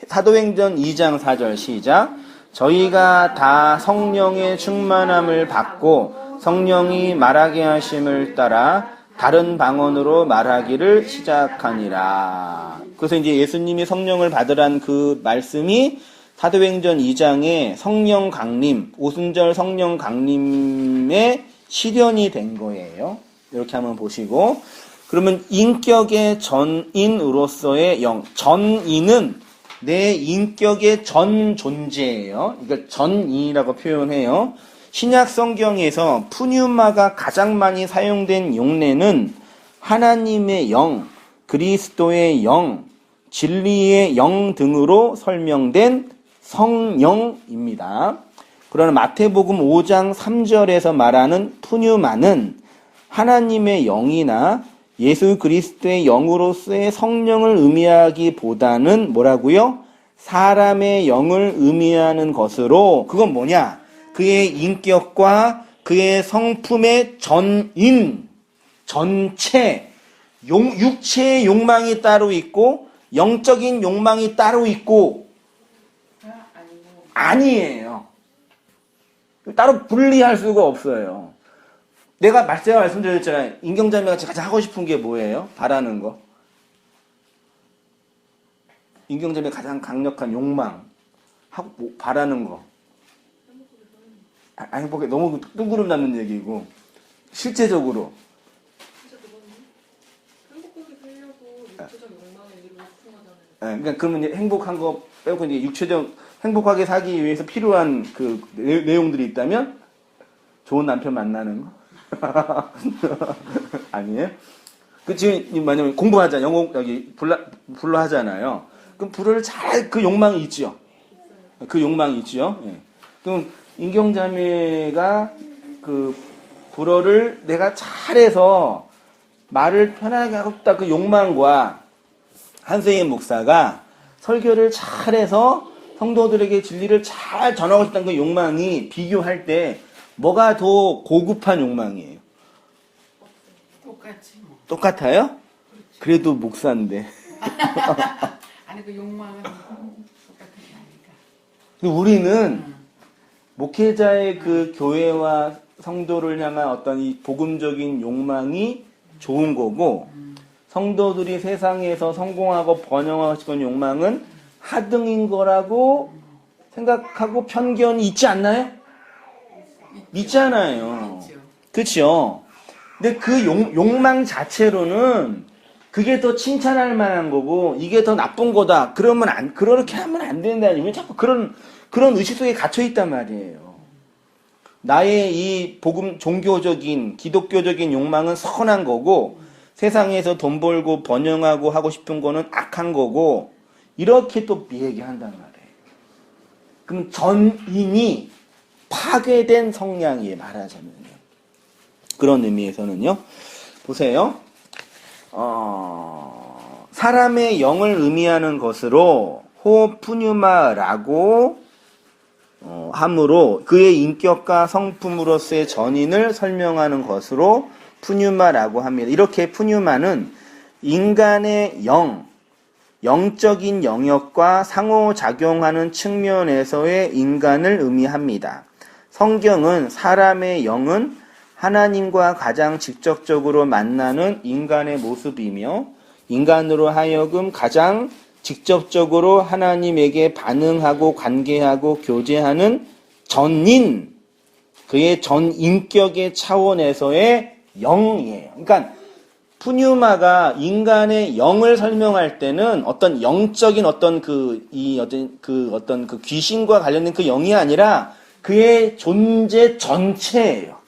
사도행전 2장 4절 시작. 저희가 다 성령의 충만함을 받고 성령이 말하게 하심을 따라 다른 방언으로 말하기를 시작하니라. 그래서 이제 예수님이 성령을 받으란 그 말씀이 사도행전 2장에 성령 강림, 오순절 성령 강림의 실현이 된 거예요. 이렇게 한번 보시고, 그러면 인격의 전인으로서의 영, 전인은 내 인격의 전 존재예요. 이걸 전인이라고 표현해요. 신약 성경에서 푸뉴마가 가장 많이 사용된 용례는 하나님의 영, 그리스도의 영, 진리의 영 등으로 설명된 성령입니다. 그러나 마태복음 5장 3절에서 말하는 푸뉴마는 하나님의 영이나 예수 그리스도의 영으로서의 성령을 의미하기보다는 뭐라고요? 사람의 영을 의미하는 것으로, 그건 뭐냐? 그의 인격과 그의 성품의 전인, 전체 육체의 욕망이 따로 있고 영적인 욕망이 따로 있고 아니고 아니에요. 따로 분리할 수가 없어요. 제가 말씀드렸잖아요. 인경자매가 가장 하고 싶은 게 뭐예요? 바라는 거. 인경자매 가장 강력한 욕망 하고 바라는 거. 행복해. 너무 뜬구름 잡는 얘기고 실제적으로 행복하게 살려고 육체적 욕망을 이루고 싶은 거잖아요. 그러니까 그러면 이제 행복한 거 빼고 이제 육체적 행복하게 살기 위해서 필요한 그 내용들이 있다면 좋은 남편 만나는 거 아니에요? 그 지금 만약에 공부하자 영어 여기 불러 하잖아요. 그럼 불어를 잘 그 욕망이 있지요. 그 욕망이 있지요. 예. 그럼 인경자매가 그 불어를 내가 잘해서 말을 편하게 하고 싶다 그 욕망과 한세인 목사가 설교를 잘해서 성도들에게 진리를 잘 전하고 싶다는 그 욕망이 비교할 때 뭐가 더 고급한 욕망이에요? 똑같지 뭐. 똑같아요? 그래도 목사인데. 아니 그 욕망은 똑같은 게 아니까. 우리는 목회자의 그 교회와 성도를 향한 어떤 이 복음적인 욕망이 좋은 거고 성도들이 세상에서 성공하고 번영하고 싶은 욕망은 하등인 거라고 생각하고 편견이 있지 않나요? 있잖아요. 그렇죠. 근데 그 욕망 자체로는 그게 더 칭찬할 만한 거고 이게 더 나쁜 거다. 그렇게 하면 안 된다니. 왜 자꾸 그런 의식 속에 갇혀 있단 말이에요. 나의 이 복음 종교적인 기독교적인 욕망은 선한 거고 세상에서 돈 벌고 번영하고 하고 싶은 거는 악한 거고 이렇게 또 얘기한단 말이에요. 그럼 전인이 파괴된 성향이에요. 말하자면요. 그런 의미에서는요. 보세요. 사람의 영을 의미하는 것으로 호푸뉴마라고 함으로 그의 인격과 성품으로서의 전인을 설명하는 것으로 푸뉴마라고 합니다. 이렇게 푸뉴마는 인간의 영적인 영역과 상호작용하는 측면에서의 인간을 의미합니다. 성경은 사람의 영은 하나님과 가장 직접적으로 만나는 인간의 모습이며 인간으로 하여금 가장 직접적으로 하나님에게 반응하고 관계하고 교제하는 전인, 그의 전인격의 차원에서의 영이에요. 그러니까 푸뉴마가 인간의 영을 설명할 때는 어떤 영적인 어떤 그 귀신과 관련된 그 영이 아니라 그의 존재 전체예요.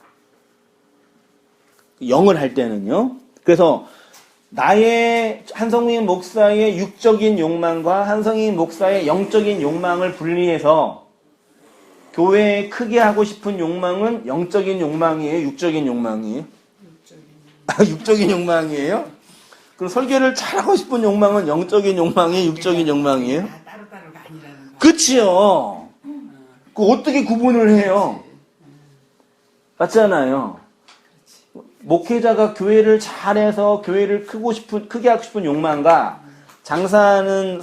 영을 할 때는요. 그래서 나의 한성민 목사의 육적인 욕망과 한성민 목사의 영적인 욕망을 분리해서 교회에 크게 하고 싶은 욕망은 영적인 욕망이에요? 육적인 욕망이에요? 육적인 욕망이에요? 그럼 설교를 잘하고 싶은 욕망은 영적인 욕망이에요? 육적인 욕망이에요? 따로따로가 아니라는 거. 그치요. 그 어떻게 구분을 해요? 맞잖아요. 목회자가 교회를 잘해서 교회를 크게 하고 싶은 욕망과 장사하는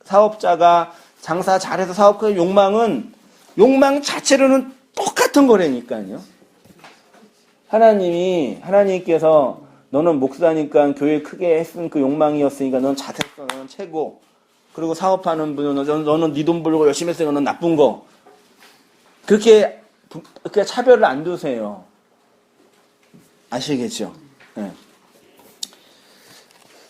사업자가 장사 잘해서 사업하는 욕망 자체로는 똑같은 거라니까요. 하나님께서 너는 목사니까 교회 크게 했은 그 욕망이었으니까 넌 잘했어. 너는 최고. 그리고 사업하는 분은 너는 네 돈 벌고 열심히 했으니까 넌 나쁜 거. 그렇게 차별을 안 두세요. 아시겠죠? 네.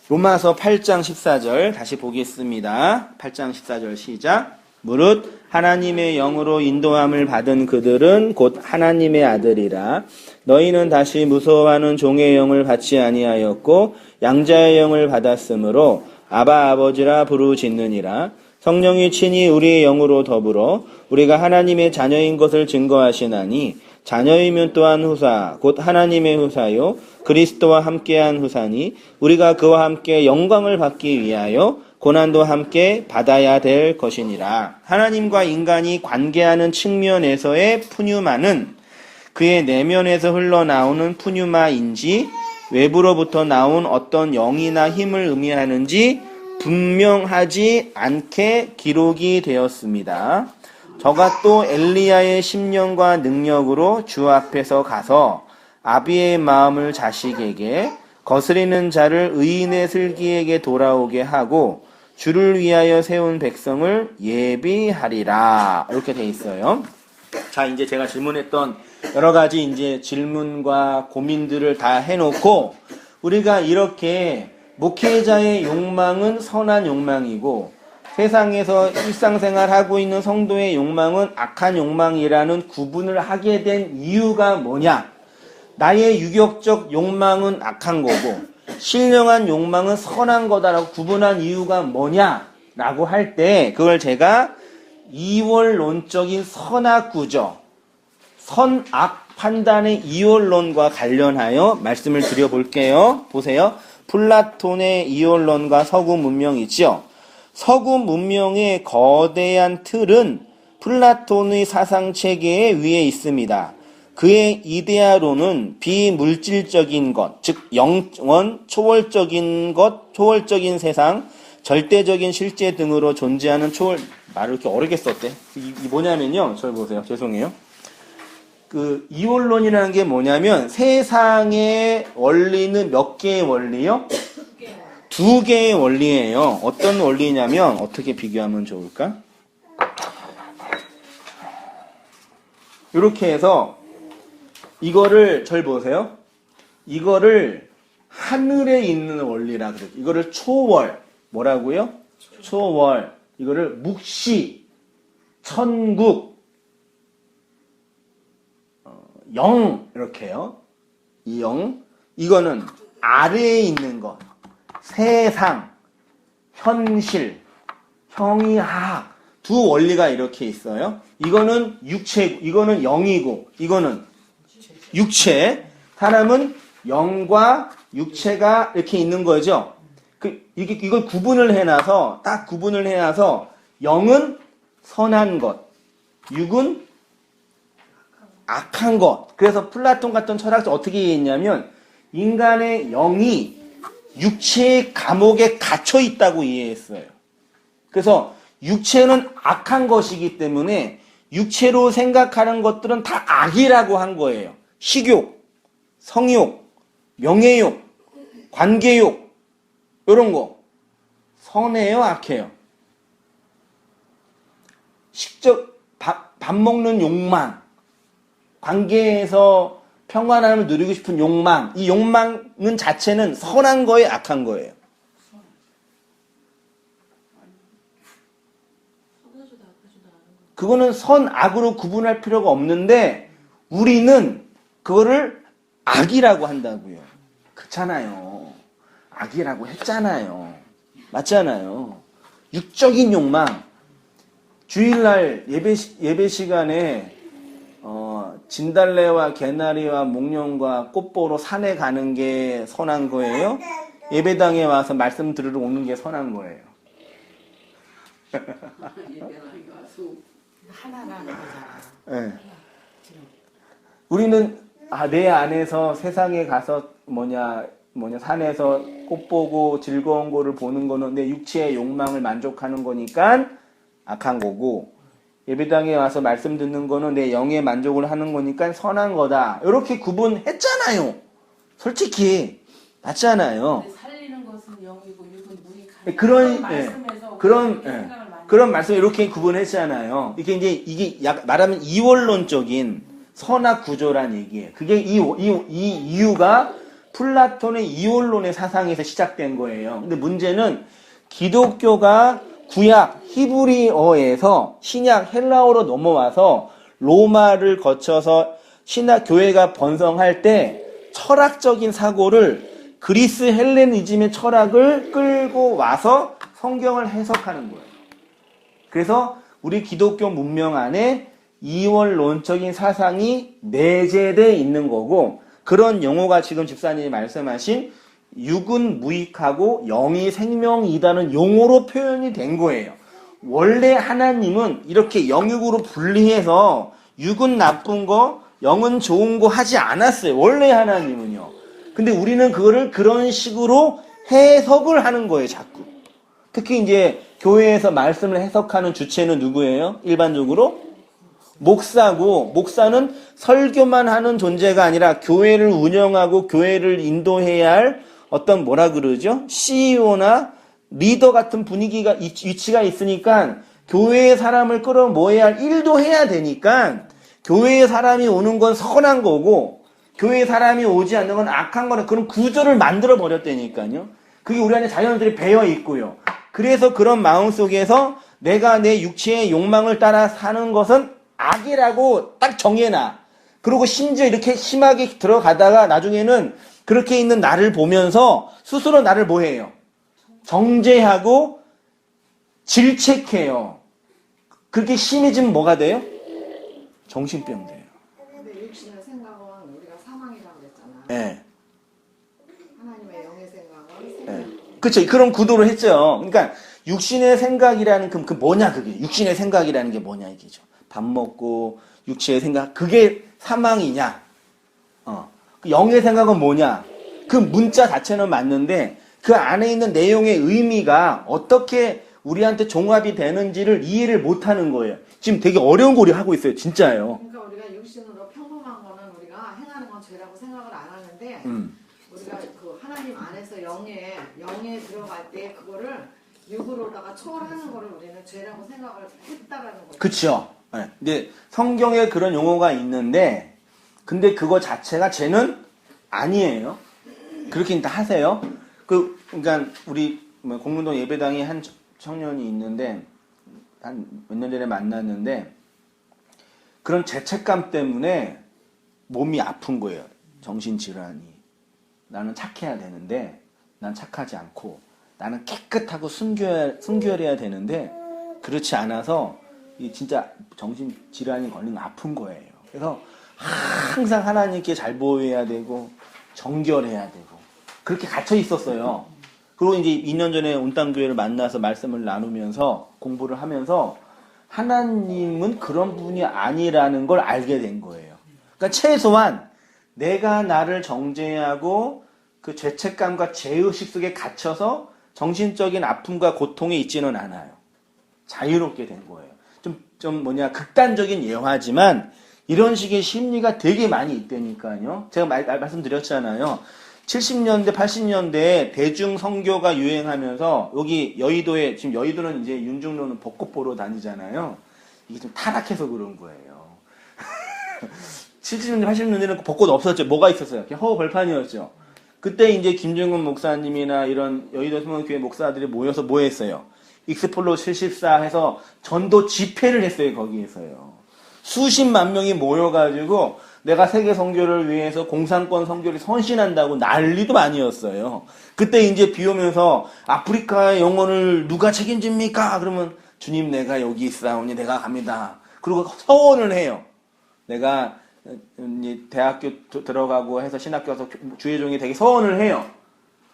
로마서 8장 14절 다시 보겠습니다. 8장 14절 시작. 무릇 하나님의 영으로 인도함을 받은 그들은 곧 하나님의 아들이라. 너희는 다시 무서워하는 종의 영을 받지 아니하였고 양자의 영을 받았으므로 아바 아버지라 부르짖느니라. 성령이 친히 우리의 영으로 더불어 우리가 하나님의 자녀인 것을 증거하시나니 자녀이면 또한 후사 곧 하나님의 후사요 그리스도와 함께한 후사니 우리가 그와 함께 영광을 받기 위하여 고난도 함께 받아야 될 것이니라. 하나님과 인간이 관계하는 측면에서의 푸뉴마는 그의 내면에서 흘러나오는 푸뉴마인지 외부로부터 나온 어떤 영이나 힘을 의미하는지 분명하지 않게 기록이 되었습니다. 저가 또 엘리야의 심령과 능력으로 주 앞에서 가서 아비의 마음을 자식에게 거스리는 자를 의인의 슬기에게 돌아오게 하고 주를 위하여 세운 백성을 예비하리라. 이렇게 돼 있어요. 자, 이제 제가 질문했던 여러 가지 이제 질문과 고민들을 다 해놓고 우리가 이렇게 목회자의 욕망은 선한 욕망이고 세상에서 일상생활 하고 있는 성도의 욕망은 악한 욕망이라는 구분을 하게 된 이유가 뭐냐? 나의 유격적 욕망은 악한 거고 신령한 욕망은 선한 거다라고 구분한 이유가 뭐냐라고 할 때 그걸 제가 이원론적인 선악 구조, 선악 판단의 이원론과 관련하여 말씀을 드려볼게요. 보세요. 플라톤의 이원론과 서구 문명이죠. 서구 문명의 거대한 틀은 플라톤의 사상체계 위에 있습니다. 그의 이데아로는 비물질적인 것, 즉 영원, 초월적인 것, 초월적인 세상, 절대적인 실제 등으로 존재하는 초월, 말을 이렇게 어렵게 썼대. 이 뭐냐면요. 저를 보세요. 죄송해요. 그 이원론이라는 게 뭐냐면 세상의 원리는 몇 개의 원리요? 두 개의 원리예요. 어떤 원리냐면 어떻게 비교하면 좋을까? 이렇게 해서 이거를 절 보세요. 이거를 하늘에 있는 원리라 그래요. 이거를 초월 뭐라고요? 초월. 이거를 묵시, 천국, 영 이렇게요. 이 영. 이거는 아래에 있는 것. 세상, 현실, 형이학 두 원리가 이렇게 있어요. 이거는 육체, 이거는 영이고 이거는 육체. 사람은 영과 육체가 이렇게 있는 거죠. 이걸 구분을 해놔서 딱 구분을 해놔서 영은 선한 것, 육은 악한 것. 그래서 플라톤 같은 철학자 어떻게 이해했냐면 인간의 영이 육체의 감옥에 갇혀 있다고 이해했어요. 그래서 육체는 악한 것이기 때문에 육체로 생각하는 것들은 다 악이라고 한 거예요. 식욕, 성욕, 명예욕, 관계욕 이런 거 선해요, 악해요? 식적 밥 먹는 욕망, 관계에서 평안함을 누리고 싶은 욕망, 이 욕망은 자체는 선한 거예요, 악한 거예요? 그거는 선, 악으로 구분할 필요가 없는데 우리는 그거를 악이라고 한다고요. 그렇잖아요. 악이라고 했잖아요. 맞잖아요. 육적인 욕망. 주일날 예배 시간에 진달래와 개나리와 목련과 꽃보러 산에 가는 게 선한 거예요? 예배당에 와서 말씀 들으러 오는 게 선한 거예요? 하나라는 거잖아. 네. 우리는 내 안에서 세상에 가서 산에서 꽃 보고 즐거운 거를 보는 거는 내 육체의 욕망을 만족하는 거니까 악한 거고 예배당에 와서 말씀 듣는 거는 내 영의 만족을 하는 거니까 선한 거다. 이렇게 구분했잖아요. 솔직히 맞잖아요. 살리는 것은 영이고 육은 무익하다. 그런 말씀 이렇게 구분했잖아요. 이게 말하면 이원론적인 선악 구조란 얘기예요. 그게 이 이유가 플라톤의 이원론의 사상에서 시작된 거예요. 근데 문제는 기독교가 구약 히브리어에서 신약 헬라어로 넘어와서 로마를 거쳐서 신학 교회가 번성할 때 철학적인 사고를 그리스 헬레니즘의 철학을 끌고 와서 성경을 해석하는 거예요. 그래서 우리 기독교 문명 안에 이원론적인 사상이 내재되어 있는 거고 그런 용어가 지금 집사님이 말씀하신 육은 무익하고 영이 생명이다는 용어로 표현이 된 거예요. 원래 하나님은 이렇게 영육으로 분리해서 육은 나쁜 거, 영은 좋은 거 하지 않았어요. 원래 하나님은요. 근데 우리는 그거를 그런 식으로 해석을 하는 거예요, 자꾸. 특히 이제 교회에서 말씀을 해석하는 주체는 누구예요? 일반적으로? 목사고, 목사는 설교만 하는 존재가 아니라 교회를 운영하고 교회를 인도해야 할 어떤 뭐라 그러죠? CEO나 리더 같은 분위기가, 위치가 있으니까 교회의 사람을 끌어모아야 할 일도 해야 되니까 교회의 사람이 오는 건 선한 거고 교회의 사람이 오지 않는 건 악한 거는 그런 구조를 만들어 버렸다니까요. 그게 우리 안에 자연스레 배어 있고요. 그래서 그런 마음 속에서 내가 내 육체의 욕망을 따라 사는 것은 악이라고 딱 정해놔. 그리고 심지어 이렇게 심하게 들어가다가 나중에는 그렇게 있는 나를 보면서 스스로 나를 뭐해요? 정죄하고 질책해요. 그렇게 심해지면 뭐가 돼요? 정신병 돼요. 근데 육신의 생각은 우리가 사망이라고 그랬잖아. 예. 하나님의 영의 생각은 예. 그렇죠. 그런 구도를 했죠. 그러니까 육신의 생각이라는 그 뭐냐 그게. 육신의 생각이라는 게 뭐냐 이게죠. 밥 먹고 육체의 생각 그게 사망이냐? 그 영의 생각은 뭐냐? 그 문자 자체는 맞는데 그 안에 있는 내용의 의미가 어떻게 우리한테 종합이 되는지를 이해를 못하는 거예요. 지금 되게 어려운 거 우리 하고 있어요. 진짜예요. 그러니까 우리가 육신으로 평범한 거는 우리가 행하는 건 죄라고 생각을 안 하는데 우리가 그 하나님 안에서 영에 들어갈 때 그거를 육으로다가 초월하는 거를 우리는 죄라고 생각을 했다라는 거죠. 그렇죠. 네. 근데 성경에 그런 용어가 있는데 근데 그거 자체가 죄는 아니에요. 그렇게 다 하세요. 그러니까 우리 공문동 예배당에 한 청년이 있는데 한 몇 년 전에 만났는데 그런 죄책감 때문에 몸이 아픈 거예요. 정신질환이. 나는 착해야 되는데 난 착하지 않고 나는 깨끗하고 순결해야 되는데 그렇지 않아서 진짜 정신질환이 걸리면 아픈 거예요. 그래서 항상 하나님께 잘 보여야 되고 정결해야 되고 그렇게 갇혀 있었어요. 그리고 이제 2년 전에 온땅교회를 만나서 말씀을 나누면서 공부를 하면서 하나님은 그런 분이 아니라는 걸 알게 된 거예요. 그러니까 최소한 내가 나를 정죄하고 그 죄책감과 죄의식 속에 갇혀서 정신적인 아픔과 고통에 있지는 않아요. 자유롭게 된 거예요. 극단적인 예화지만 이런 식의 심리가 되게 많이 있다니까요. 제가 말씀드렸잖아요. 70년대, 80년대에 대중 선교가 유행하면서 여기 여의도에 지금 여의도는 이제 윤중로는 벚꽃 보러 다니잖아요. 이게 좀 타락해서 그런 거예요. 70년대, 80년대는 벚꽃 없었죠. 뭐가 있었어요? 그냥 허허벌판이었죠. 그때 이제 김중근 목사님이나 이런 여의도 성모교회 목사들이 모여서 뭐 했어요? 익스플로 74 해서 전도 집회를 했어요. 거기에서요. 수십만 명이 모여가지고 내가 세계 선교를 위해서 공산권 선교를 선신한다고 난리도 아니었어요. 그때 이제 비 오면서 아프리카의 영혼을 누가 책임집니까? 그러면 주님 내가 여기 있사오니 내가 갑니다. 그리고 서원을 해요. 내가 대학교 들어가고 해서 신학교 가서 주의종이 되게 서원을 해요.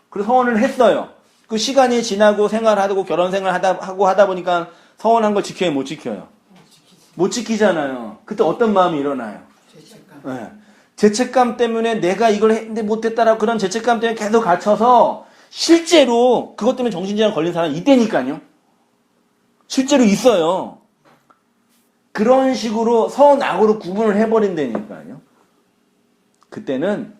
그래서 서원을 했어요. 그 시간이 지나고 생활하고 결혼 생활 하다 보니까 서원한 걸 지켜요? 못 지켜요? 못 지키잖아요. 그때 어떤 마음이 일어나요? 죄책감. 네. 죄책감 때문에 내가 이걸 했는데 못했다라고 그런 죄책감 때문에 계속 갇혀서 실제로 그것 때문에 정신질환 걸린 사람이 있다니까요. 실제로 있어요. 그런 식으로 선악으로 구분을 해버린다니까요. 그때는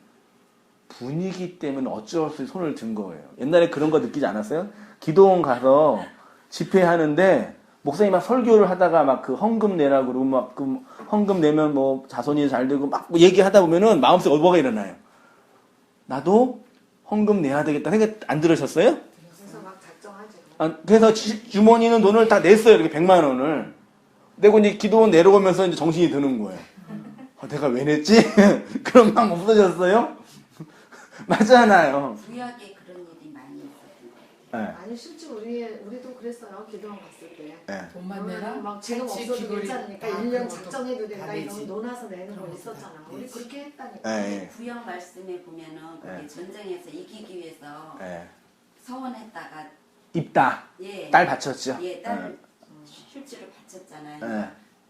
분위기 때문에 어쩔 수 없이 손을 든 거예요. 옛날에 그런 거 느끼지 않았어요? 기도원 가서 집회하는데 목사님이 막 설교를 하다가 막 그 헌금 내라고 그러고 막 그 헌금 내면 뭐 자손이 잘 되고 막 얘기하다 보면은 마음속에 뭐가 일어나요? 나도 헌금 내야 되겠다 생각 안 들으셨어요? 그래서 막 작정하지. 그래서 주머니는 돈을 다 냈어요. 이렇게 100만 원을. 내고 이제 기도원 내려오면서 이제 정신이 드는 거예요. 내가 왜 냈지? 그런 마음 없어졌어요? 맞잖아요. 구약에 그런 일이 많이 있었던 것 네. 아니 실제 우리도 그랬어요. 기도원 갔을 때. 네. 돈만 내라. 막 지금 같이 없어도 귀걸이 괜찮으니까 다 1년 그런 것도 작정해도 된다 다 이러면 내지. 논아서 내는 거 그런 있었잖아. 것도 우리 내지. 그렇게 했다니까. 네. 같아요. 구약 말씀에 보면은 그게 네. 전쟁에서 이기기 위해서 네.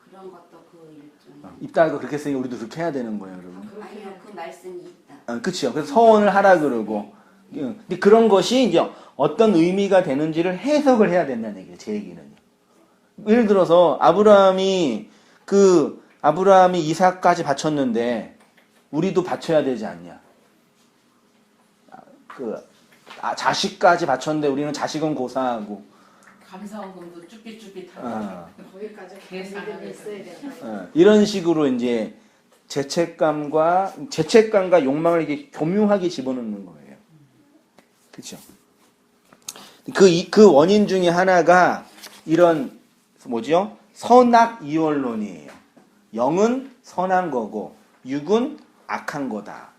그런 것도 그 일종. 입다가 그렇게 쓰니까 우리도 그렇게 해야 되는 거예요, 여러분. 아니요, 그 말씀이 있다. 그치요. 그래서 서원을 하라 그러고. 근데 그런 것이 이제 어떤 의미가 되는지를 해석을 해야 된다는 얘기예요, 제 얘기는요. 예를 들어서 아브라함이 이삭까지 바쳤는데 우리도 바쳐야 되지 않냐. 자식까지 바쳤는데 우리는 자식은 고사하고. 감사원금도 쭈삣쭈삣하고 거기까지 계산을 믿음이 있어야 된다. 이런 식으로 이제 죄책감과 욕망을 이렇게 교묘하게 집어넣는 거예요. 그렇죠? 그 원인 중에 하나가 이런 뭐죠? 선악 이원론이에요. 영은 선한 거고 육은 악한 거다.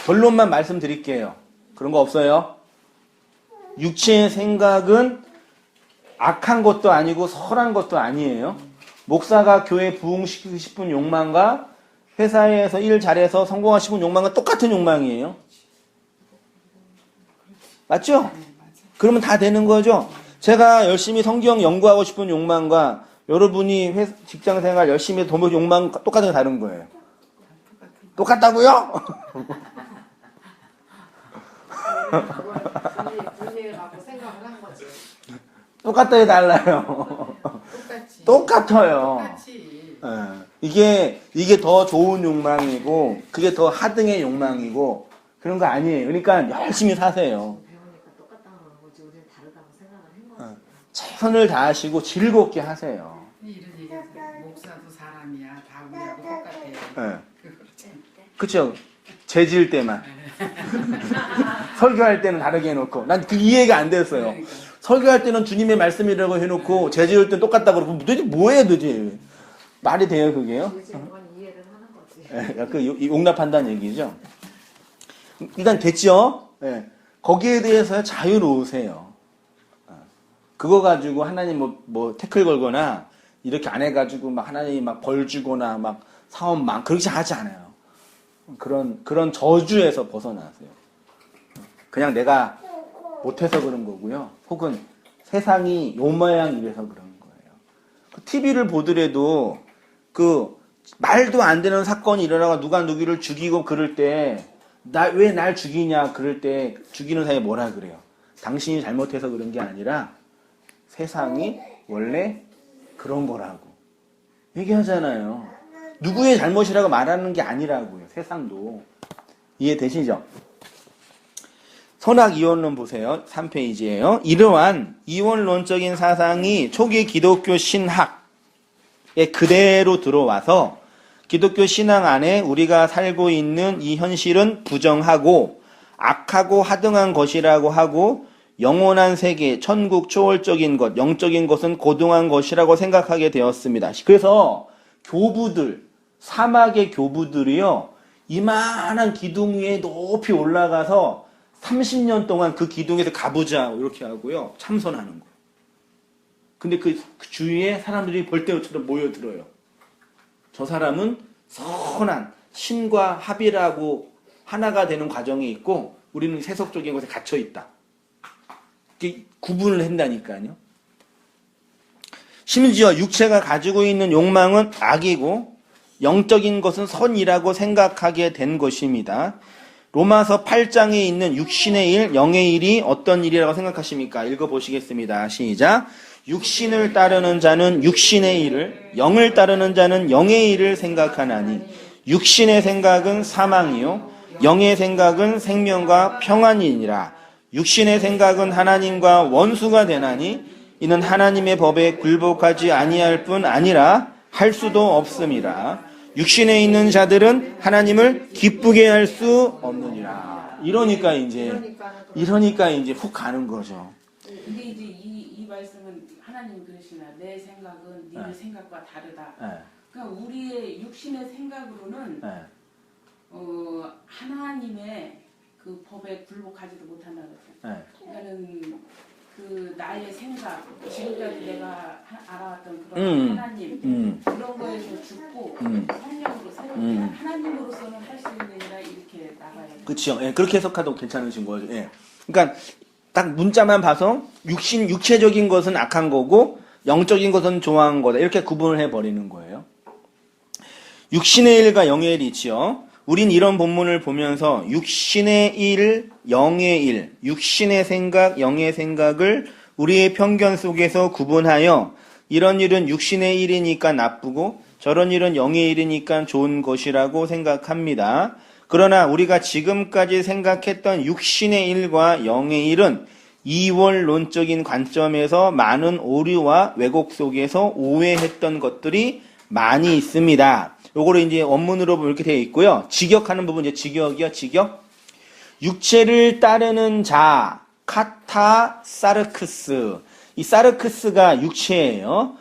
결론만 말씀드릴게요. 그런 거 없어요? 육체의 생각은 악한 것도 아니고 선한 것도 아니에요. 목사가 교회 부흥시키고 싶은 욕망과 회사에서 일 잘해서 성공하고 싶은 욕망은 똑같은 욕망이에요. 맞죠? 그러면 다 되는 거죠. 제가 열심히 성경 연구하고 싶은 욕망과 여러분이 직장생활 열심히 해서 돈 벌 욕망 똑같은 게 다른 거예요. 똑같다고요? 분리해 갖고 생각을 한 거지. 똑같다에 달라요. 똑같이. 똑같아요. 똑같이. 이게 더 좋은 욕망이고 그게 더 하등의 욕망이고 그런 거 아니에요. 그러니까 열심히 사세요. 배우니까 똑같다는 거지. 우리는 다르다고 생각을 한 거지. 최선을 다하시고 즐겁게 하세요. 이런 얘기하세요. 목사도 사람이야. 다 우리하고 똑같아. 그렇지. 그쵸? 재질 때만. 설교할 때는 다르게 해놓고. 난 그 이해가 안 됐어요. 그러니까. 설교할 때는 주님의 말씀이라고 해놓고 재지을 때는 똑같다고 그러고 도대체 뭐예요 도대체. 말이 돼요 그게요? 이제는 이해를 하는 거지. 그 용납한다는 얘기죠. 일단 됐죠? 거기에 대해서 자유로우세요. 그거 가지고 하나님 뭐 태클 걸거나 이렇게 안 해가지고 막 하나님이 막 벌 주거나 막 사업 막 그렇게 하지 않아요. 그런 저주에서 벗어나세요. 그냥 내가 못해서 그런 거고요. 혹은 세상이 요 모양 이래서 그런 거예요. TV를 보더라도 말도 안 되는 사건이 일어나고 누가 누구를 죽이고 그럴 때 왜 날 죽이냐 그럴 때 죽이는 사람이 뭐라 그래요? 당신이 잘못해서 그런 게 아니라 세상이 원래 그런 거라고 얘기하잖아요. 누구의 잘못이라고 말하는 게 아니라고요. 세상도. 이해되시죠? 선악 이원론 보세요. 3페이지예요. 이러한 이원론적인 사상이 초기 기독교 신학에 그대로 들어와서 기독교 신앙 안에 우리가 살고 있는 이 현실은 부정하고 악하고 하등한 것이라고 하고 영원한 세계, 천국, 초월적인 것, 영적인 것은 고등한 것이라고 생각하게 되었습니다. 그래서 교부들, 사막의 교부들이요, 이만한 기둥 위에 높이 올라가서 30년 동안 그 기둥에서 가보자 이렇게 하고요, 참선하는 거예요. 근데 그 주위에 사람들이 벌떼처럼 모여들어요. 저 사람은 선한 신과 합이라고 하나가 되는 과정이 있고 우리는 세속적인 것에 갇혀 있다. 이렇게 구분을 한다니까요. 심지어 육체가 가지고 있는 욕망은 악이고 영적인 것은 선이라고 생각하게 된 것입니다. 로마서 8장에 있는 육신의 일, 영의 일이 어떤 일이라고 생각하십니까? 읽어보시겠습니다. 시작. 육신을 따르는 자는 육신의 일을, 영을 따르는 자는 영의 일을 생각하나니 육신의 생각은 사망이요 영의 생각은 생명과 평안이니라. 육신의 생각은 하나님과 원수가 되나니 이는 하나님의 법에 굴복하지 아니할 뿐 아니라 할 수도 없음이라. 육신에 있는 자들은 하나님을 기쁘게 할 수 없느니라. 이러니까 이제 훅 가는 거죠. 근데 이제 이 말씀은 하나님 그러시나 내 생각은 네 생각과 다르다. 그러니까 우리의 육신의 생각으로는 하나님의 그 법에 굴복하지도 못한다 그랬어요. 그러니까는 그 나의 생각, 지금까지 내가 알아왔던 그런 하나님 그런 거에서 죽고 성령으로 새롭게 하나님으로서는 할 수 있는 일이라 이렇게 나가야 돼요. 그렇죠. 그렇게 해석하도 괜찮으신 거죠. 그러니까 딱 문자만 봐서 육체적인 것은 악한 거고 영적인 것은 좋아한 거다. 이렇게 구분을 해버리는 거예요. 육신의 일과 영의 일이 있지요. 우린 이런 본문을 보면서 육신의 일, 영의 일, 육신의 생각, 영의 생각을 우리의 편견 속에서 구분하여 이런 일은 육신의 일이니까 나쁘고 저런 일은 영의 일이니까 좋은 것이라고 생각합니다. 그러나 우리가 지금까지 생각했던 육신의 일과 영의 일은 이원론적인 관점에서 많은 오류와 왜곡 속에서 오해했던 것들이 많이 있습니다. 요거를 이제 원문으로 보면 이렇게 되어 있고요. 직역하는 부분, 이제 직역이요, 직역. 육체를 따르는 자, 카타 사르크스. 이 사르크스가 육체예요.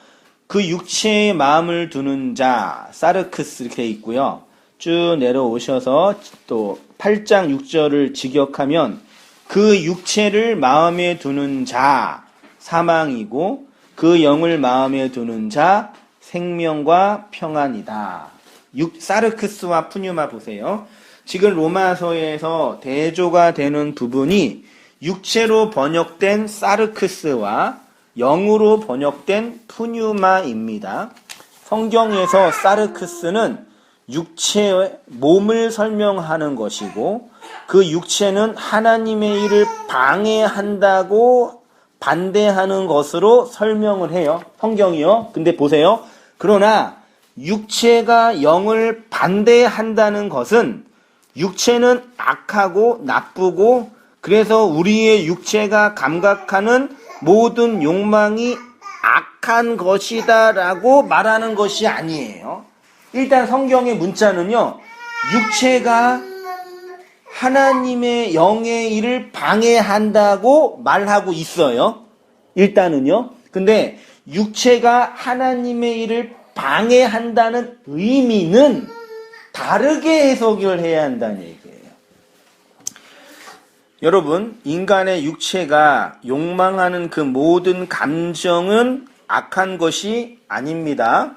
그 육체에 마음을 두는 자, 사르크스 이렇게 되어 있고요. 쭉 내려오셔서 또 8장 6절을 직역하면 그 육체를 마음에 두는 자, 사망이고 그 영을 마음에 두는 자, 생명과 평안이다. 사르크스와 푸뉴마 보세요. 지금 로마서에서 대조가 되는 부분이 육체로 번역된 사르크스와 영으로 번역된 푸뉴마입니다. 성경에서 사르크스는 육체의 몸을 설명하는 것이고 그 육체는 하나님의 일을 방해한다고 반대하는 것으로 설명을 해요. 성경이요. 근데 보세요. 그러나 육체가 영을 반대한다는 것은 육체는 악하고 나쁘고 그래서 우리의 육체가 감각하는 모든 욕망이 악한 것이다라고 말하는 것이 아니에요. 일단 성경의 문자는요. 육체가 하나님의 영의 일을 방해한다고 말하고 있어요. 일단은요. 근데 육체가 하나님의 일을 방해한다는 의미는 다르게 해석을 해야 한다는 얘기예요. 여러분, 인간의 육체가 욕망하는 그 모든 감정은 악한 것이 아닙니다.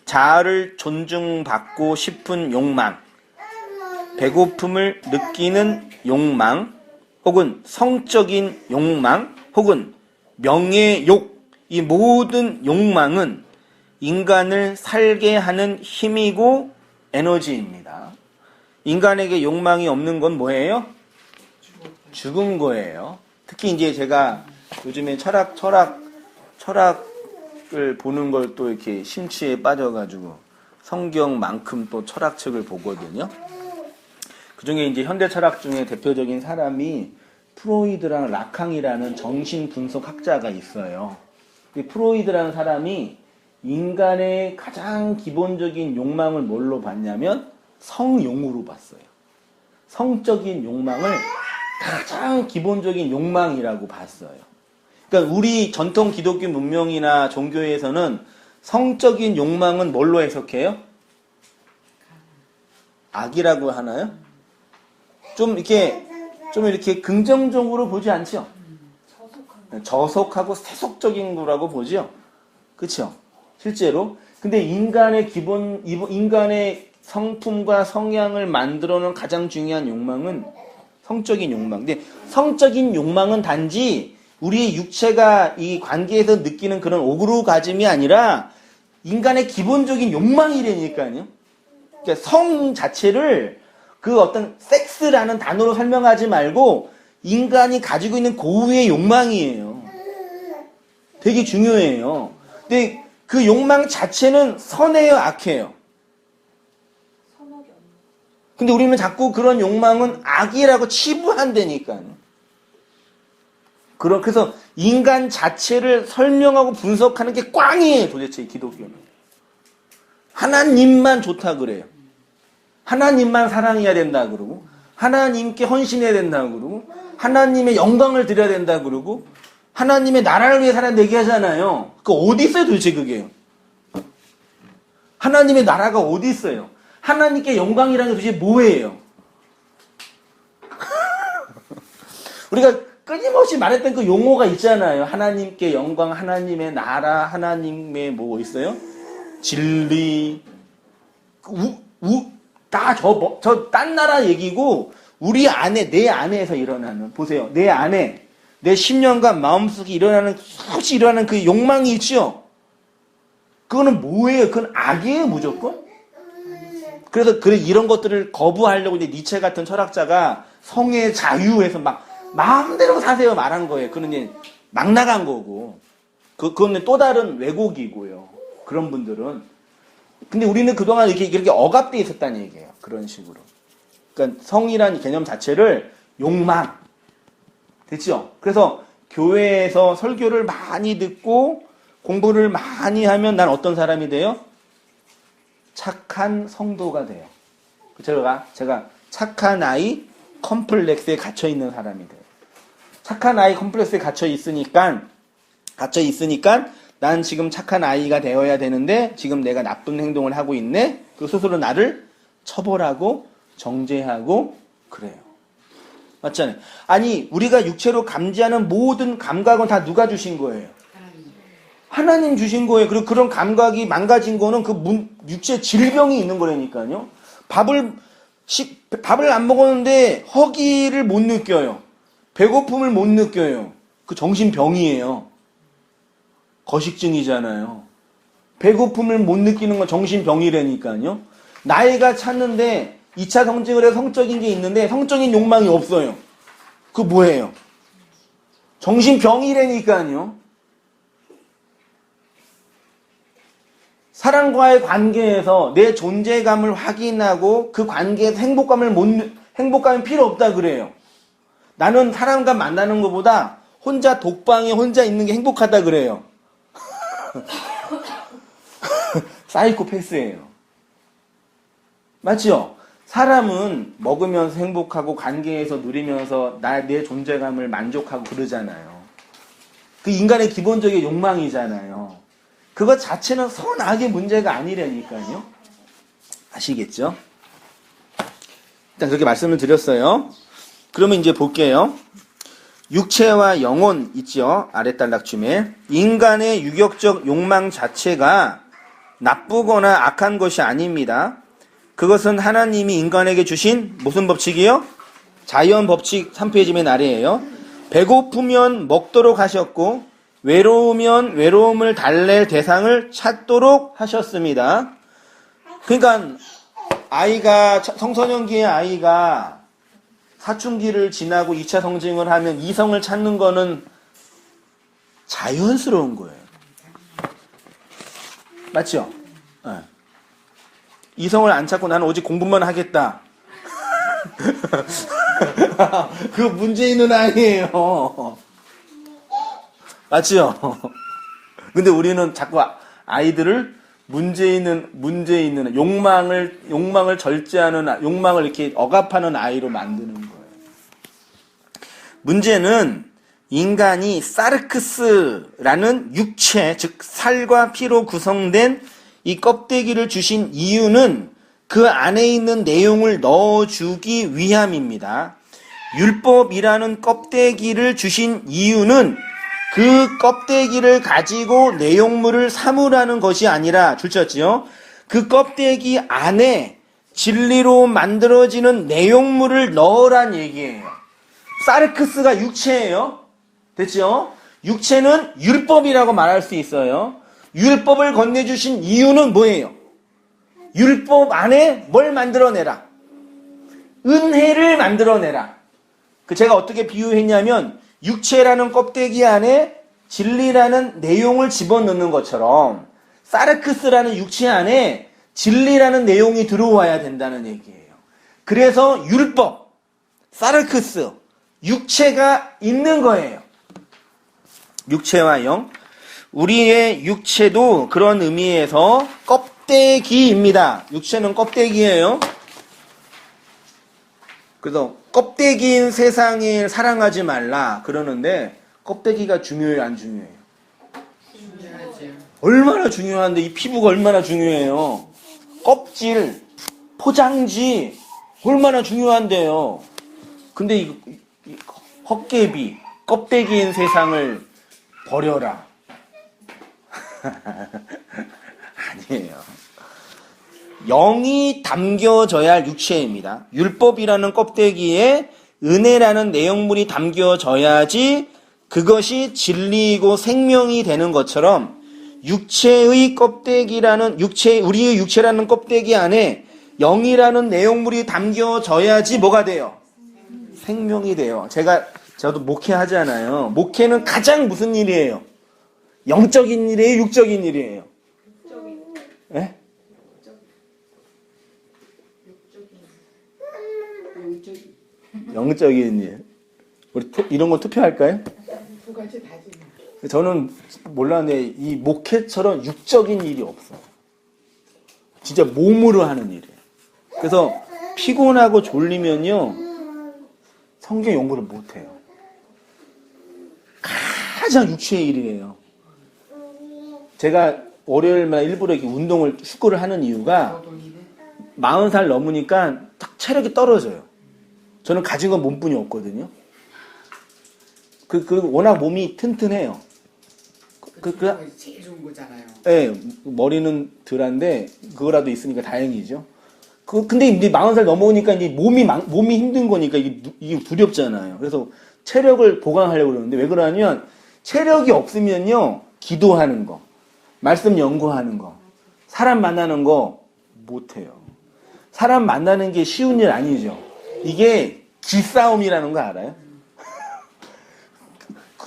자아를 존중받고 싶은 욕망, 배고픔을 느끼는 욕망, 혹은 성적인 욕망, 혹은 명예욕, 이 모든 욕망은 인간을 살게 하는 힘이고 에너지입니다. 인간에게 욕망이 없는 건 뭐예요? 죽은 거예요. 특히 이제 제가 요즘에 철학을 보는 걸 또 이렇게 심취에 빠져가지고 성경만큼 또 철학책을 보거든요. 그 중에 이제 현대 철학 중에 대표적인 사람이 프로이드랑 라캉이라는 정신 분석학자가 있어요. 이 프로이드라는 사람이 인간의 가장 기본적인 욕망을 뭘로 봤냐면 성용으로 봤어요. 성적인 욕망을 가장 기본적인 욕망이라고 봤어요. 그러니까 우리 전통 기독교 문명이나 종교에서는 성적인 욕망은 뭘로 해석해요? 악이라고 하나요? 좀 이렇게 긍정적으로 보지 않죠? 저속하고 세속적인 거라고 보죠? 그렇죠? 실제로. 근데 인간의 성품과 성향을 만들어 놓은 가장 중요한 욕망은 성적인 욕망. 근데 성적인 욕망은 단지 우리 육체가 이 관계에서 느끼는 그런 오그로가즘이 아니라 인간의 기본적인 욕망이라니까요. 그러니까 성 자체를 그 어떤 섹스라는 단어로 설명하지 말고 인간이 가지고 있는 고유의 욕망이에요. 되게 중요해요. 근데 그 욕망 자체는 선해요, 악해요? 근데 우리는 자꾸 그런 욕망은 악이라고 치부한다니까요. 그래서 인간 자체를 설명하고 분석하는 게 꽝이에요, 도대체 이 기독교는. 하나님만 좋다 그래요. 하나님만 사랑해야 된다 그러고, 하나님께 헌신해야 된다 그러고, 하나님의 영광을 드려야 된다 그러고, 하나님의 나라를 위해 살아야 되게 하잖아요. 그 어디 있어요, 도대체 그게? 하나님의 나라가 어디 있어요? 하나님께 영광이라는 게 도대체 뭐예요? 우리가 끊임없이 말했던 그 용어가 있잖아요. 하나님께 영광, 하나님의 나라, 하나님의 뭐 있어요? 진리, 다 딴 나라 얘기고, 우리 안에, 내 안에서 일어나는, 보세요. 내 안에 내 10년간 마음속에 일어나는 수없이 일어나는 그 욕망이 있죠. 그거는 뭐예요? 그건 악이에요, 무조건. 그래서 이런 것들을 거부하려고 이제 니체 같은 철학자가 성의 자유에서 막 마음대로 사세요 말한 거예요. 그는 이제 막 나간 거고. 그건 또 다른 왜곡이고요. 그런 분들은. 근데 우리는 그동안 이렇게 억압돼 있었다는 얘기예요. 그런 식으로. 그러니까 성이라는 개념 자체를 욕망. 됐죠? 그래서 교회에서 설교를 많이 듣고 공부를 많이 하면 난 어떤 사람이 돼요? 착한 성도가 돼요. 제가 착한 아이 컴플렉스에 갇혀 있는 사람이 돼요. 착한 아이 컴플렉스에 갇혀 있으니까 난 지금 착한 아이가 되어야 되는데 지금 내가 나쁜 행동을 하고 있네. 그 스스로 나를 처벌하고 정죄하고 그래요. 맞잖아요. 아니 우리가 육체로 감지하는 모든 감각은 다 누가 주신 거예요? 하나님 주신 거예요. 그리고 그런 감각이 망가진 거는 육체 질병이 있는 거라니까요. 밥을 안 먹었는데 허기를 못 느껴요. 배고픔을 못 느껴요. 그 정신병이에요. 거식증이잖아요. 배고픔을 못 느끼는 건 정신병이라니까요. 나이가 찼는데 2차 성징을 해서 성적인 게 있는데 성적인 욕망이 없어요. 그 뭐예요? 정신병이라니까요. 사람과의 관계에서 내 존재감을 확인하고 그 관계에서 행복감이 필요 없다 그래요. 나는 사람과 만나는 것보다 혼자 독방에 혼자 있는 게 행복하다 그래요. 사이코패스예요. 맞죠? 사람은 먹으면서 행복하고 관계에서 누리면서 내 존재감을 만족하고 그러잖아요. 그 인간의 기본적인 욕망이잖아요. 그것 자체는 선악의 문제가 아니라니까요. 아시겠죠? 일단 그렇게 말씀을 드렸어요. 그러면 이제 볼게요. 육체와 영혼 있죠? 아랫단락쯤에. 인간의 유격적 욕망 자체가 나쁘거나 악한 것이 아닙니다. 그것은 하나님이 인간에게 주신 무슨 법칙이요? 자연 법칙 3페이지 맨 아래에요. 배고프면 먹도록 하셨고 외로우면 외로움을 달랠 대상을 찾도록 하셨습니다. 그러니까 청소년기의 아이가 사춘기를 지나고 2차 성징을 하면 이성을 찾는 거는 자연스러운 거예요. 맞죠? 네. 이성을 안 찾고 나는 오직 공부만 하겠다. 그거 문제 있는 아이예요. 맞죠? 근데 우리는 자꾸 아이들을 문제 있는 욕망을 절제하는 욕망을 이렇게 억압하는 아이로 만드는 거예요. 문제는 인간이 사르크스라는 육체, 즉 살과 피로 구성된 이 껍데기를 주신 이유는 그 안에 있는 내용을 넣어주기 위함입니다. 율법이라는 껍데기를 주신 이유는 그 껍데기를 가지고 내용물을 삼으라는 것이 아니라 줄쳤지요. 그 껍데기 안에 진리로 만들어지는 내용물을 넣으란 얘기예요. 사르크스가 육체예요. 됐죠? 육체는 율법이라고 말할 수 있어요. 율법을 건네주신 이유는 뭐예요? 율법 안에 뭘 만들어내라? 은혜를 만들어내라. 제가 어떻게 비유했냐면 육체라는 껍데기 안에 진리라는 내용을 집어넣는 것처럼 사르크스라는 육체 안에 진리라는 내용이 들어와야 된다는 얘기예요. 그래서 율법, 사르크스, 육체가 있는 거예요. 육체와 영. 우리의 육체도 그런 의미에서 껍데기입니다. 육체는 껍데기예요. 그래서 껍데기인 세상을 사랑하지 말라 그러는데 껍데기가 중요해요, 안 중요해요? 중요하죠. 얼마나 중요한데 이 피부가 얼마나 중요해요. 껍질, 포장지 얼마나 중요한데요. 근데 이 헛개비, 껍데기인 세상을 버려라. 아니에요. 영이 담겨져야 할 육체입니다. 율법이라는 껍데기에 은혜라는 내용물이 담겨져야지 그것이 진리이고 생명이 되는 것처럼 육체의 껍데기라는 우리의 육체라는 껍데기 안에 영이라는 내용물이 담겨져야지 뭐가 돼요? 생명이 돼요. 저도 목회하잖아요. 목회는 가장 무슨 일이에요? 영적인 일이에요? 육적인 일이에요? 네? 영적인 일. 우리 이런 거 투표할까요? 두 가지 다지. 저는 몰랐는데 이 목회처럼 육적인 일이 없어. 진짜 몸으로 하는 일이에요. 그래서 피곤하고 졸리면요 성경 연구를 못해요. 가장 육체의 일이에요. 제가 월요일마다 일부러 이렇게 운동을 축구를 하는 이유가 40살 넘으니까 딱 체력이 떨어져요. 저는 가진 건 몸뿐이 없거든요. 그리고 워낙 몸이 튼튼해요. 제일 좋은 거잖아요. 네, 머리는 덜한데 그거라도 있으니까 다행이죠. 근데 이제 40살 넘어오니까 이제 몸이 힘든 거니까 이게 두렵잖아요. 그래서 체력을 보강하려고 그러는데 왜 그러냐면 체력이 없으면요 기도하는 거, 말씀 연구하는 거, 사람 만나는 거 못해요. 사람 만나는 게 쉬운 일 아니죠. 이게 기싸움이라는 거 알아요?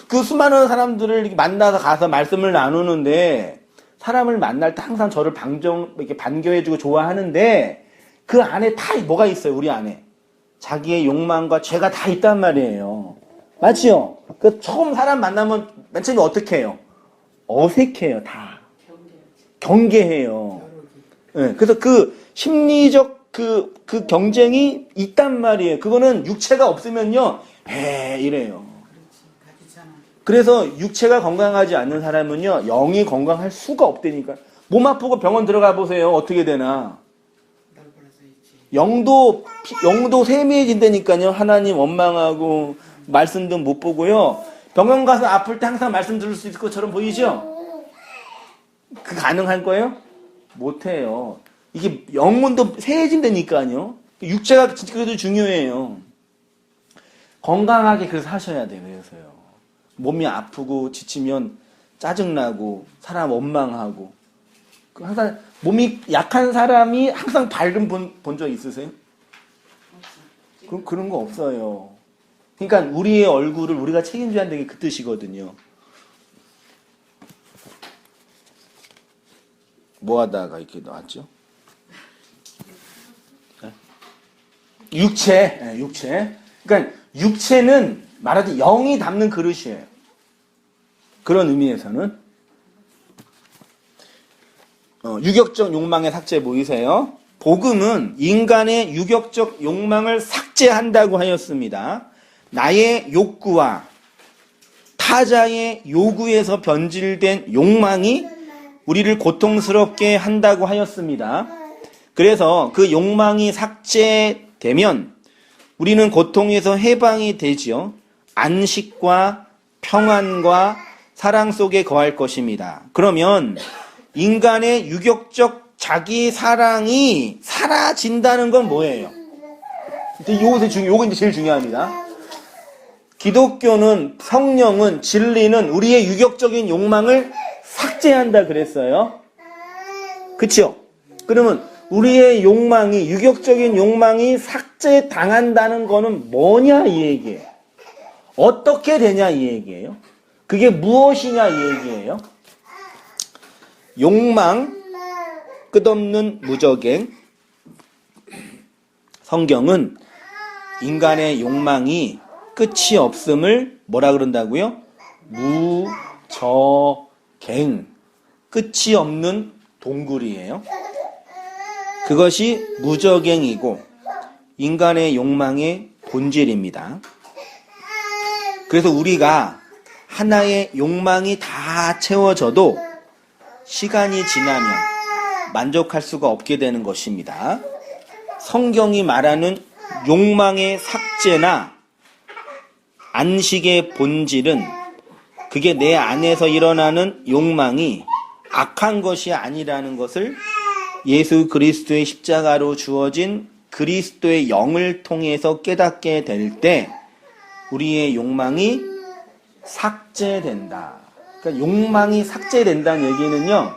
그 수많은 사람들을 이렇게 만나서 가서 말씀을 나누는데 사람을 만날 때 항상 저를 이렇게 반겨해주고 좋아하는데 그 안에 다 뭐가 있어요, 우리 안에. 자기의 욕망과 죄가 다 있단 말이에요. 맞지요? 그 처음 사람 만나면 맨 처음에 어떻게 해요? 어색해요, 다. 경계해요. 네, 그래서 그 심리적 그 경쟁이 있단 말이에요. 그거는 육체가 없으면요, 이래요. 그래서 육체가 건강하지 않는 사람은요, 영이 건강할 수가 없다니까. 몸 아프고 병원 들어가 보세요. 어떻게 되나. 영도 세미해진다니까요. 하나님 원망하고, 말씀도 못 보고요. 병원 가서 아플 때 항상 말씀 들을 수 있을 것처럼 보이죠? 그 가능할 거예요? 못해요. 이게 영혼도 세해진다니까요. 육체가 진짜 그래도 중요해요. 건강하게 그래서 하셔야 돼요. 그래서요. 몸이 아프고 지치면 짜증나고 사람 원망하고 항상 몸이 약한 사람이 항상 밝은 본 적 있으세요? 그런 거 없어요. 그러니까 우리의 얼굴을 우리가 책임져야 한다는 게 그 뜻이거든요. 뭐 하다가 이렇게 나왔죠? 육체. 그러니까 육체는 말하자면 영이 담는 그릇이에요. 그런 의미에서는 유격적 욕망의 삭제 보이세요? 복음은 인간의 유격적 욕망을 삭제한다고 하였습니다. 나의 욕구와 타자의 요구에서 변질된 욕망이 우리를 고통스럽게 한다고 하였습니다. 그래서 그 욕망이 삭제되면 우리는 고통에서 해방이 되지요. 안식과 평안과 사랑 속에 거할 것입니다. 그러면 인간의 유격적 자기 사랑이 사라진다는 건 뭐예요? 요거 이제 제일 중요합니다. 기독교는 성령은 진리는 우리의 유격적인 욕망을 삭제한다 그랬어요. 그렇죠? 그러면 우리의 욕망이 유격적인 욕망이 삭제당한다는 거는 뭐냐 이 얘기예요. 어떻게 되냐 이 얘기예요. 그게 무엇이냐 이 얘기예요. 욕망, 끝없는 무적행. 성경은 인간의 욕망이 끝이 없음을 뭐라 그런다고요? 무적행. 끝이 없는 동굴이에요. 그것이 무적행이고 인간의 욕망의 본질입니다. 그래서 우리가 하나의 욕망이 다 채워져도 시간이 지나면 만족할 수가 없게 되는 것입니다. 성경이 말하는 욕망의 삭제나 안식의 본질은 그게 내 안에서 일어나는 욕망이 악한 것이 아니라는 것을 예수 그리스도의 십자가로 주어진 그리스도의 영을 통해서 깨닫게 될 때 우리의 욕망이 삭제된다. 그러니까 욕망이 삭제된다는 얘기는요.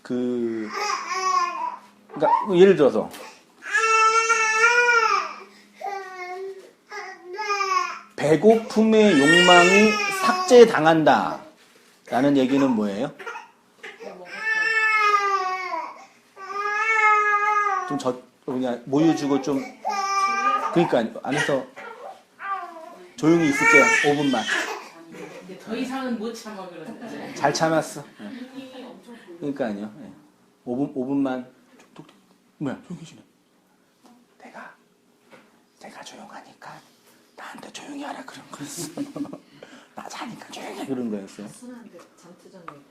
그러니까 예를 들어서 배고픔의 욕망이 삭제당한다. 라는 얘기는 뭐예요? 그냥 모유 주고 좀, 그러니까 안에서 조용히 있을게요. 5분만. 이제 더 이상은 못 참아 그러는데. 잘 참았어. 그러니까요. 5분만. 뭐야, 조용히 지내. 내가 조용하니까 나한테 조용히 하라 그런 거였어. 나 자니까 조용히 해 그런 거였어요. 순한데 잠투정이구나.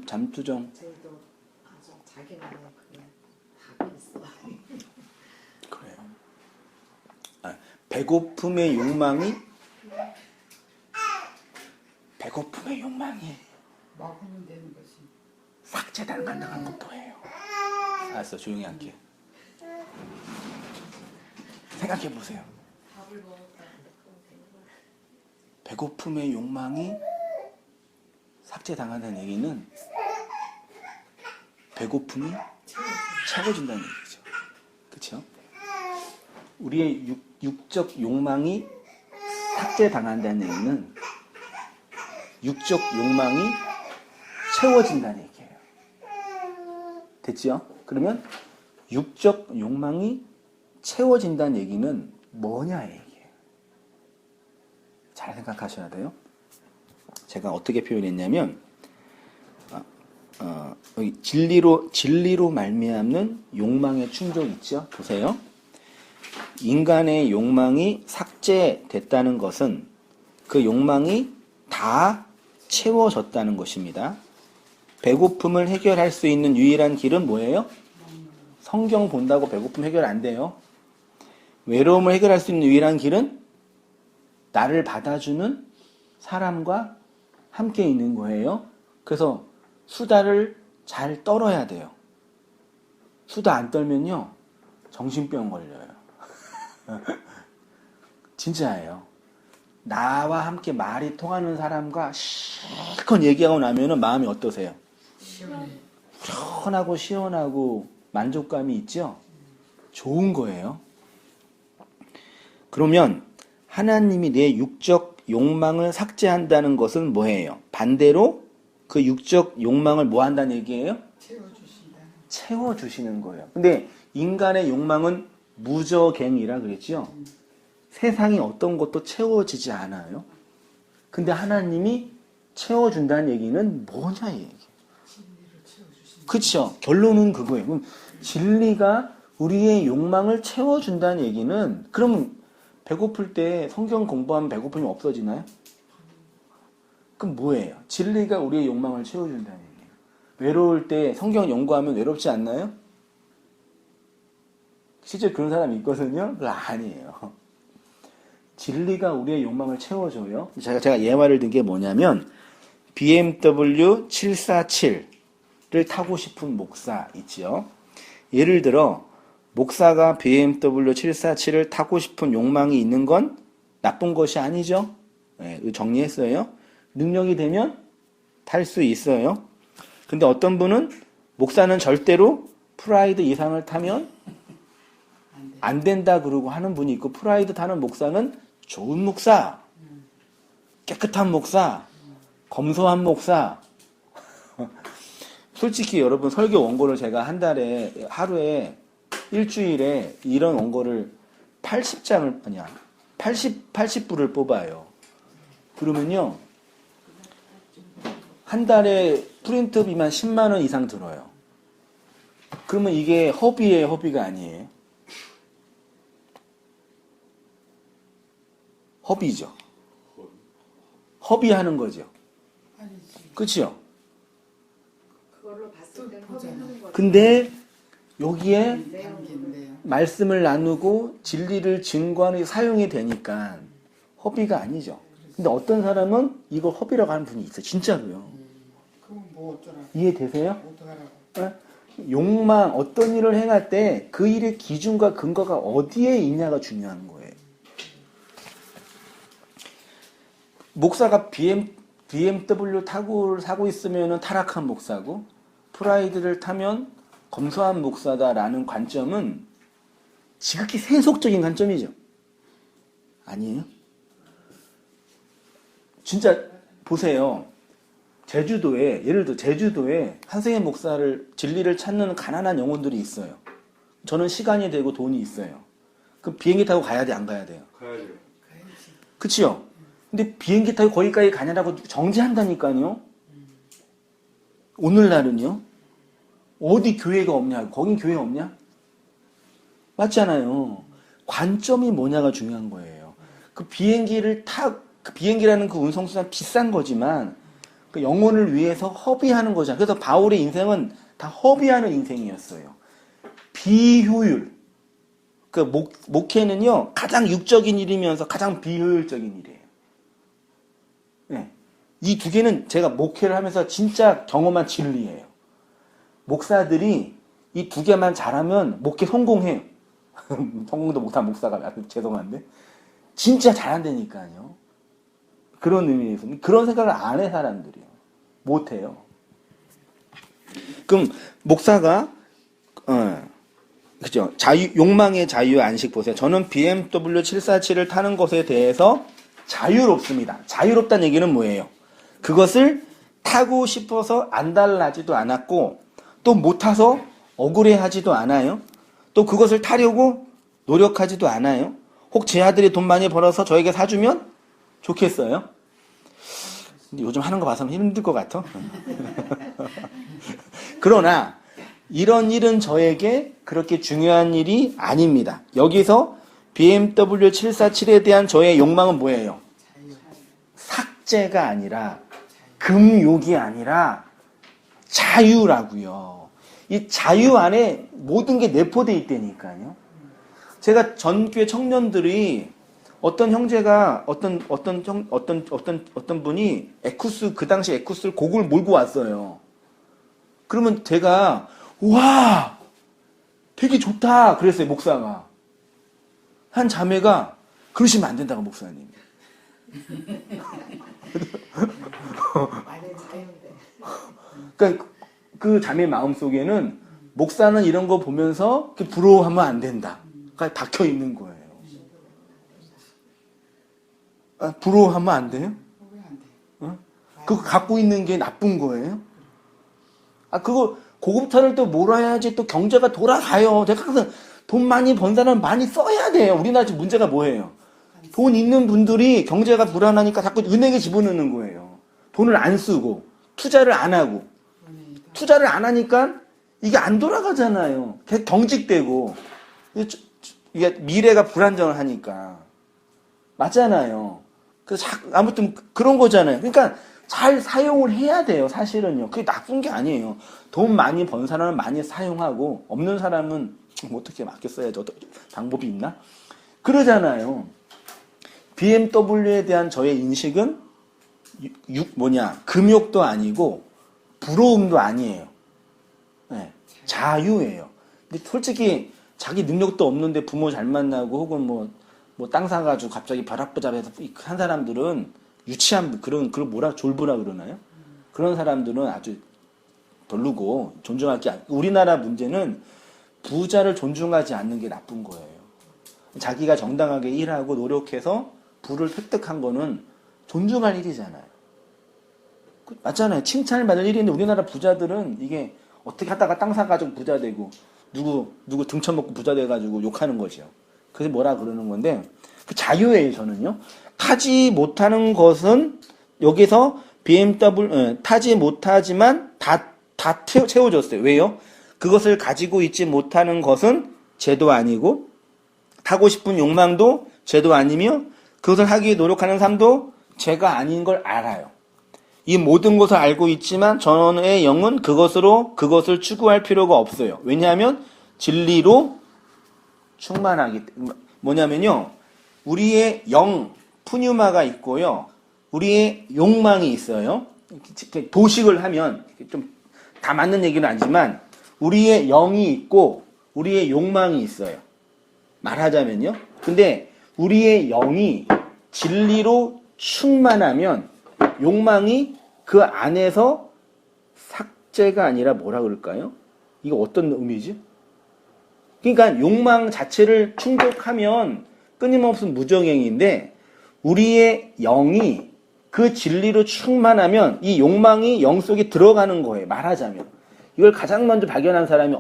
잠투정. 저희도 아주 자기만의 그게 답이 있어. 그래요. 배고픔의 욕망이 먹으면 되는 거지. 삭제당한다는 건 뭐예요? 알았어, 조용히 할게. 생각해 보세요. 배고픔의 욕망이 삭제당한다는 얘기는 배고픔이 채워진다는 얘기죠. 그렇죠? 우리의 육적 욕망이 삭제당한다는 얘기는 육적 욕망이 채워진다는 얘기예요. 됐죠? 그러면 육적 욕망이 채워진다는 얘기는 뭐냐 얘기예요. 잘 생각하셔야 돼요. 제가 어떻게 표현했냐면 여기 진리로 말미암는 욕망의 충족 있죠? 보세요. 인간의 욕망이 삭제됐다는 것은 그 욕망이 다 채워졌다는 것입니다. 배고픔을 해결할 수 있는 유일한 길은 뭐예요? 성경 본다고 배고픔 해결 안 돼요. 외로움을 해결할 수 있는 유일한 길은 나를 받아주는 사람과 함께 있는 거예요. 그래서 수다를 잘 떨어야 돼요. 수다 안 떨면요, 정신병 걸려요. 진짜예요. 나와 함께 말이 통하는 사람과 실컷 얘기하고 나면은 마음이 어떠세요? 편하고 시원하고 만족감이 있죠? 좋은 거예요. 그러면 하나님이 내 육적 욕망을 삭제한다는 것은 뭐예요? 반대로 그 육적 욕망을 뭐 한다는 얘기예요? 채워주시는 거예요. 근데 인간의 욕망은 무저갱이라 그랬죠? 세상이 어떤 것도 채워지지 않아요. 근데 하나님이 채워준다는 얘기는 뭐냐 얘기. 그렇죠. 결론은 그거예요. 그럼 진리가 우리의 욕망을 채워준다는 얘기는, 그러면 배고플 때 성경 공부하면 배고픔이 없어지나요? 그럼 뭐예요? 진리가 우리의 욕망을 채워준다는 얘기예요. 외로울 때 성경 연구하면 외롭지 않나요? 실제 그런 사람이 있거든요? 그거 아니에요. 진리가 우리의 욕망을 채워줘요. 제가 예화를 든 게 뭐냐면 BMW 747를 타고 싶은 목사 있지요. 예를 들어 목사가 BMW 747을 타고 싶은 욕망이 있는 건 나쁜 것이 아니죠. 네, 정리했어요. 능력이 되면 탈 수 있어요. 근데 어떤 분은 목사는 절대로 프라이드 이상을 타면 안 된다 그러고 하는 분이 있고, 프라이드 타는 목사는 좋은 목사, 깨끗한 목사, 검소한 목사. 솔직히 여러분, 설교 원고를 제가 하루에 일주일에 이런 원고를 80부를 뽑아요. 그러면요, 한 달에 프린트비만 10만 원 이상 들어요. 그러면 이게 허비예요, 허비가 아니에요? 허비죠. 허비하는 거죠. 그렇죠? 그걸로 봤을 때는 허비하는 거죠. 근데 여기에 담긴데요. 말씀을 나누고 진리를 증거하는 사용이 되니까 허비가 아니죠. 근데 어떤 사람은 이걸 허비라고 하는 분이 있어요. 진짜로요. 그건 뭐 어쩌라고. 이해되세요? 어떡하라고. 욕망, 어떤 일을 행할 때 그 일의 기준과 근거가 어디에 있냐가 중요한 거예요. 목사가 BMW 사고 있으면 타락한 목사고 프라이드를 타면 검소한 목사다라는 관점은 지극히 세속적인 관점이죠. 아니에요? 진짜 보세요. 제주도에 예를 들어 제주도에 한승현 목사를 진리를 찾는 가난한 영혼들이 있어요. 저는 시간이 되고 돈이 있어요. 그럼 비행기 타고 가야 돼, 안 가야 돼요? 가야죠. 그치요? 근데 비행기 타고 거기까지 가냐라고 정지한다니까요. 오늘날은요. 어디 교회가 없냐? 거긴 교회 없냐? 맞잖아요. 관점이 뭐냐가 중요한 거예요. 그 비행기라는 그 운송수단 비싼 거지만 그 영혼을 위해서 허비하는 거잖아요. 그래서 바울의 인생은 다 허비하는 인생이었어요. 비효율. 그 목회는요, 가장 육적인 일이면서 가장 비효율적인 일이에요. 네. 이 두 개는 제가 목회를 하면서 진짜 경험한 진리예요. 목사들이 이 두 개만 잘하면 목회 성공해요. 성공도 못한 목사가 죄송한데 진짜 잘한다니까요. 그런 의미에서 그런 생각을 안 해 사람들이요. 못해요. 그럼 목사가 그죠? 욕망의 자유 안식 보세요. 저는 BMW 747을 타는 것에 대해서 자유롭습니다. 자유롭다는 얘기는 뭐예요? 그것을 타고 싶어서 안달나지도 않았고 또 못 타서 억울해하지도 않아요. 또 그것을 타려고 노력하지도 않아요. 혹 제 아들이 돈 많이 벌어서 저에게 사주면 좋겠어요? 근데 요즘 하는 거 봐서는 힘들 것 같아. 그러나 이런 일은 저에게 그렇게 중요한 일이 아닙니다. 여기서 BMW 747에 대한 저의 욕망은 뭐예요? 삭제가 아니라 금욕이 아니라 자유라고요. 이 자유 안에 모든 게 내포되어 있다니까요. 제가 전교회 청년들이 어떤 형제가 어떤 분이 그 당시 에쿠스 곡을 몰고 왔어요. 그러면 제가 와 되게 좋다 그랬어요. 목사가 한 자매가 그러시면 안 된다고 목사님. 말은 자유인데. 그러니까 그 자매 마음 속에는 목사는 이런 거 보면서 부러워하면 안 된다. 가 박혀 있는 거예요. 부러워하면 안 돼요? 그거 갖고 있는 게 나쁜 거예요? 그거 고급차를 또 몰아야지 또 경제가 돌아가요. 내가 항상 돈 많이 번 사람은 많이 써야 돼요. 우리나라 지금 문제가 뭐예요? 돈 있는 분들이 경제가 불안하니까 자꾸 은행에 집어넣는 거예요. 돈을 안 쓰고 투자를 안 하고 투자를 안 하니까 이게 안 돌아가잖아요. 경직되고 이게 미래가 불안정을 하니까 맞잖아요. 그래서 아무튼 그런 거잖아요. 그러니까 잘 사용을 해야 돼요. 사실은요. 그게 나쁜 게 아니에요. 돈 많이 번 사람은 많이 사용하고 없는 사람은 어떻게 맡겨 써야죠. 방법이 있나? 그러잖아요. BMW에 대한 저의 인식은 금욕도 아니고 부러움도 아니에요. 네, 자유예요. 근데 솔직히 자기 능력도 없는데 부모 잘 만나고 혹은 뭐 땅 사가지고 갑자기 벼락부잡해서 한 사람들은 유치한 그런 뭐라 졸부라 그러나요? 그런 사람들은 아주 별로고 존중할 게 우리나라 문제는 부자를 존중하지 않는 게 나쁜 거예요. 자기가 정당하게 일하고 노력해서 부를 획득한 거는 존중할 일이잖아요. 맞잖아요. 칭찬을 받을 일인데 우리나라 부자들은 이게 어떻게 하다가 땅 사가지고 부자 되고 누구 등쳐먹고 부자 돼가지고 욕하는 거죠. 그게 뭐라 그러는 건데 그 자유예요. 저는요. 타지 못하는 것은 여기서 BMW 타지 못하지만 다 채워졌어요. 왜요? 그것을 가지고 있지 못하는 것은 죄도 아니고 타고 싶은 욕망도 죄도 아니며 그것을 하기 위해 노력하는 삶도 죄가 아닌 걸 알아요. 이 모든 것을 알고 있지만 저의 영은 그것을 추구할 필요가 없어요. 왜냐하면 진리로 충만하기 때문에. 뭐냐면요. 우리의 푸뉴마가 있고요. 우리의 욕망이 있어요. 도식을 하면 좀 다 맞는 얘기는 아니지만 우리의 영이 있고 우리의 욕망이 있어요. 말하자면요. 근데 우리의 영이 진리로 충만하면 욕망이 그 안에서 삭제가 아니라 뭐라 그럴까요? 이거 어떤 의미지? 그러니까 욕망 자체를 충족하면 끊임없는 무정행인데 우리의 영이 그 진리로 충만하면 이 욕망이 영 속에 들어가는 거예요. 말하자면. 이걸 가장 먼저 발견한 사람이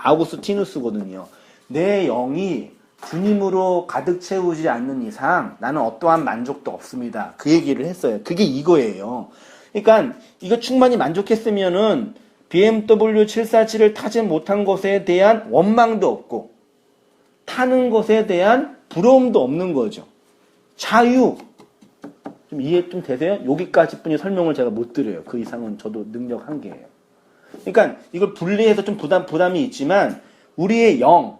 아우구스티누스거든요. 내 영이 주님으로 가득 채우지 않는 이상 나는 어떠한 만족도 없습니다. 그 얘기를 했어요. 그게 이거예요. 그러니까 이거 충만히 만족했으면은 BMW 747을 타지 못한 것에 대한 원망도 없고 타는 것에 대한 부러움도 없는 거죠. 자유. 좀 이해 좀 되세요? 여기까지 뿐이 설명을 제가 못 드려요. 그 이상은 저도 능력 한계예요. 그러니까 이걸 분리해서 좀 부담이 있지만 우리의 영,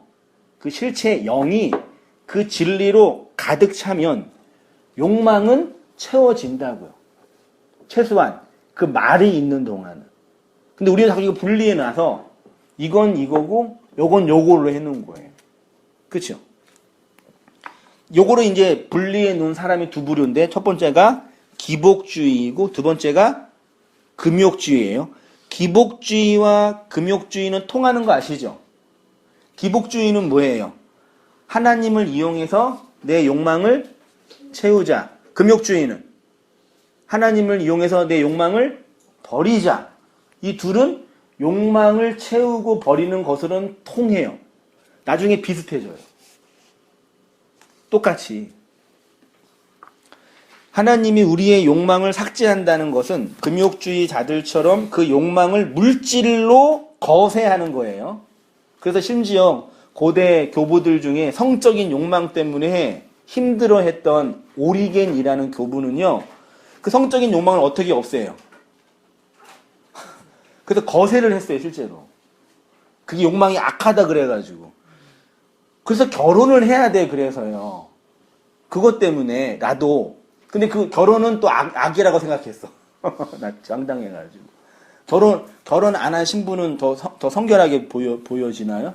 그 실체의 영이 그 진리로 가득 차면 욕망은 채워진다고요. 최소한 그 말이 있는 동안은. 근데 우리가 자꾸 이거 분리해놔서 이건 이거고 요건 요걸로 해놓은 거예요. 그렇죠? 요거를 이제 분리해 놓은 사람이 두 부류인데 첫 번째가 기복주의이고 두 번째가 금욕주의예요. 기복주의와 금욕주의는 통하는 거 아시죠? 기복주의는 뭐예요? 하나님을 이용해서 내 욕망을 채우자. 금욕주의는 하나님을 이용해서 내 욕망을 버리자. 이 둘은 욕망을 채우고 버리는 것으로는 통해요. 나중에 비슷해져요. 똑같이. 하나님이 우리의 욕망을 삭제한다는 것은 금욕주의자들처럼 그 욕망을 물질로 거세하는 거예요. 그래서 심지어 고대 교부들 중에 성적인 욕망 때문에 힘들어했던 오리겐이라는 교부는요. 그 성적인 욕망을 어떻게 없애요? 그래서 거세를 했어요, 실제로. 그게 욕망이 악하다 그래가지고. 그래서 결혼을 해야 돼, 그래서요. 그것 때문에 나도. 근데 그 결혼은 또 악이라고 생각했어. 나 장당해가지고. 결혼 안 한 신부는 더 성결하게 보여지나요?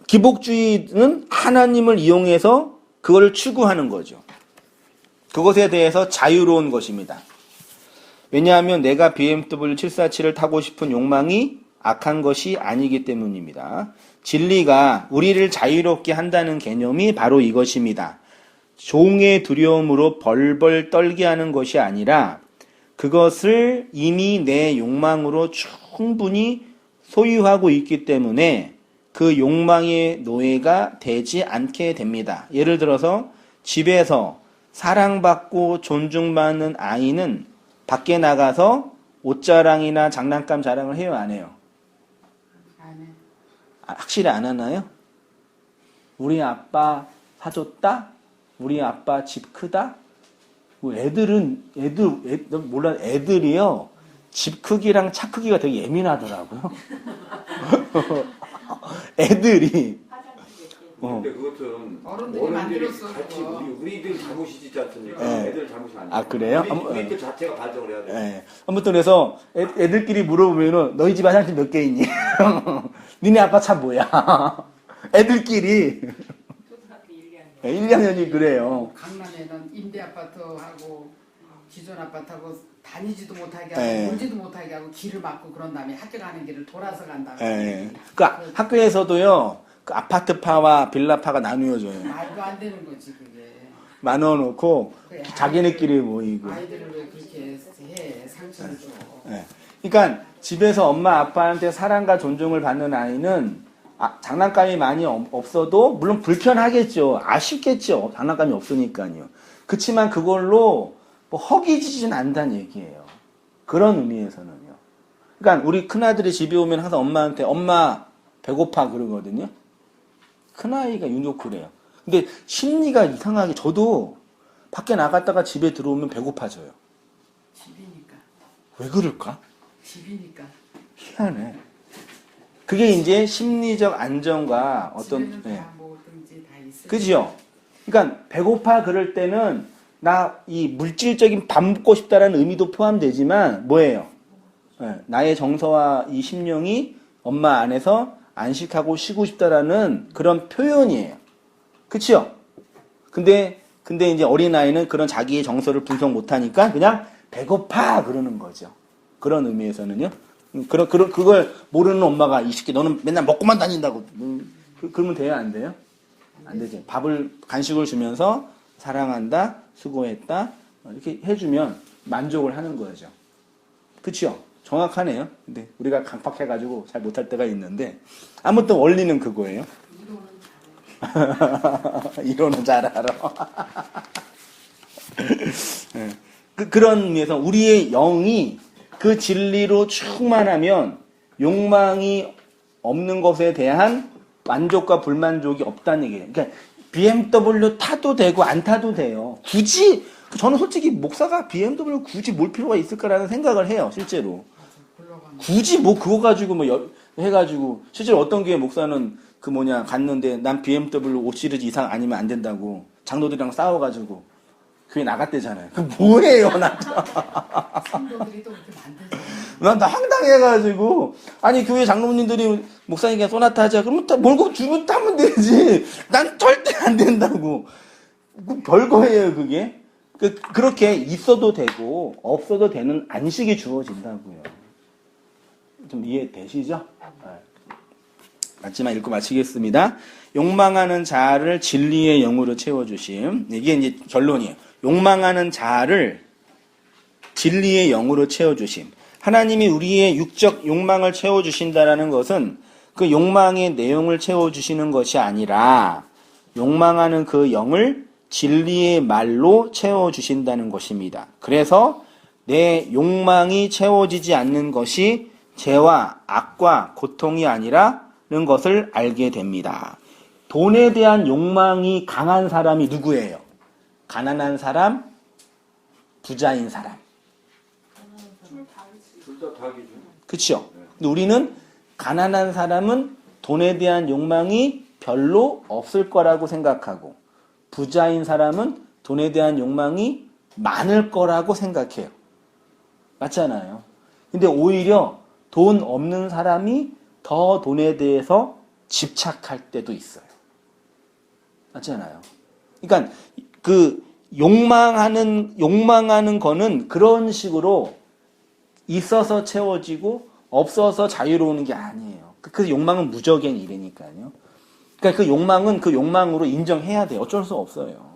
기복주의는 하나님을 이용해서 그걸 추구하는 거죠. 그것에 대해서 자유로운 것입니다. 왜냐하면 내가 BMW 747을 타고 싶은 욕망이 악한 것이 아니기 때문입니다. 진리가 우리를 자유롭게 한다는 개념이 바로 이것입니다. 종의 두려움으로 벌벌 떨게 하는 것이 아니라 그것을 이미 내 욕망으로 충분히 소유하고 있기 때문에 그 욕망의 노예가 되지 않게 됩니다. 예를 들어서 집에서 사랑받고 존중받는 아이는 밖에 나가서 옷자랑이나 장난감 자랑을 해요, 안 해요? 안 해. 확실히 안 하나요? 우리 아빠 사줬다? 우리 아빠 집 크다? 뭐 몰라, 애들이요, 집 크기랑 차 크기가 되게 예민하더라고요. 애들이. 근데 그것은 어른들이 만들었어, 같이 그거. 우리들 잘못이지 않습니까? 네. 애들 잘못이 아니에요. 아, 그래요? 우리들 자체가 발전을 해야 돼요. 예. 아무튼 그래서 애들끼리 물어보면은 너희 집 화장실 몇 개 있니? 니네 아빠 차 뭐야? 애들끼리. 초등학교 1학년. 1, 2학년이 그래요. 강남에는 임대 아파트하고 기존 아파트하고 다니지도 못하게 하고 네. 놀지도 못하게 하고 길을 막고 그런 다음에 학교 가는 길을 돌아서 간다고. 예. 그 학교에서도요, 그 아파트파와 빌라파가 나누어져요. 말도 안 되는 거지 그게. 나눠놓고 그래, 자기네끼리 모이고. 아이들을 왜 그렇게 해 상처를 줘. 예. 그러니까 집에서 엄마 아빠한테 사랑과 존중을 받는 아이는 장난감이 많이 없어도 물론 불편하겠죠. 아쉽겠죠. 장난감이 없으니까요. 그렇지만 그걸로 뭐 허기지진 않다는 얘기예요. 그런 의미에서는요. 그러니까 우리 큰아들이 집에 오면 항상 엄마한테 엄마 배고파 그러거든요. 큰아이가 유독 그래요. 근데 심리가 이상하게 저도 밖에 나갔다가 집에 들어오면 배고파져요. 집이니까. 왜 그럴까? 집이니까. 희한해. 그게 이제 심리적 안정과 어떤, 집에는 예. 다 뭐든지 다 있어. 그죠? 그러니까 배고파 그럴 때는 나 이 물질적인 밥 먹고 싶다라는 의미도 포함되지만 뭐예요? 예, 나의 정서와 이 심령이 엄마 안에서 안식하고 쉬고 싶다라는 그런 표현이에요. 그치요? 근데 이제 어린아이는 그런 자기의 정서를 분석 못하니까 그냥 배고파 그러는 거죠. 그런 의미에서는요. 그걸 모르는 엄마가 이 새끼 너는 맨날 먹고만 다닌다고. 그러면 돼요? 안 돼요? 안 되죠. 간식을 주면서 사랑한다, 수고했다, 이렇게 해주면 만족을 하는 거죠. 그치요? 정확하네요. 근데 우리가 강팍해가지고 잘 못할 때가 있는데, 아무튼 원리는 그거예요. 이론은 잘 알아. 그런 의미에서 우리의 영이 그 진리로 충만하면 욕망이 없는 것에 대한 만족과 불만족이 없다는 얘기예요. 그러니까 BMW 타도 되고 안 타도 돼요. 굳이 저는 솔직히 목사가 BMW 굳이 몰 필요가 있을까라는 생각을 해요. 실제로. 굳이 뭐 그거 가지고 해가지고 실제로 어떤 교회 목사는 갔는데 난 BMW 5 시리즈 이상 아니면 안 된다고 장로들이랑 싸워가지고 교회 나갔대잖아요. 그 뭐예요, 나. 성도들이 또 그렇게 만들죠. 나 황당해가지고 아니 교회 장로님들이 목사님께 소나타 하자 그러면 몰고 주문 타면 되지. 난 절대 안 된다고. 별거예요, 그게. 그렇게 있어도 되고 없어도 되는 안식이 주어진다고요. 좀 이해되시죠? 마지막 읽고 마치겠습니다. 욕망하는 자를 진리의 영으로 채워주심. 이게 이제 결론이에요. 욕망하는 자를 진리의 영으로 채워주심. 하나님이 우리의 육적 욕망을 채워주신다라는 것은 그 욕망의 내용을 채워주시는 것이 아니라 욕망하는 그 영을 진리의 말로 채워주신다는 것입니다. 그래서 내 욕망이 채워지지 않는 것이 죄와 악과 고통이 아니라는 것을 알게 됩니다. 돈에 대한 욕망이 강한 사람이 누구예요? 가난한 사람, 부자인 사람. 둘 다 닭이죠. 그렇죠? 근데 우리는 가난한 사람은 돈에 대한 욕망이 별로 없을 거라고 생각하고 부자인 사람은 돈에 대한 욕망이 많을 거라고 생각해요. 맞잖아요. 근데 오히려 돈 없는 사람이 더 돈에 대해서 집착할 때도 있어요. 맞잖아요. 그러니까 욕망하는 거는 그런 식으로 있어서 채워지고 없어서 자유로우는 게 아니에요. 그 욕망은 무적인 일이니까요. 그러니까 그 욕망은 그 욕망으로 인정해야 돼요. 어쩔 수 없어요.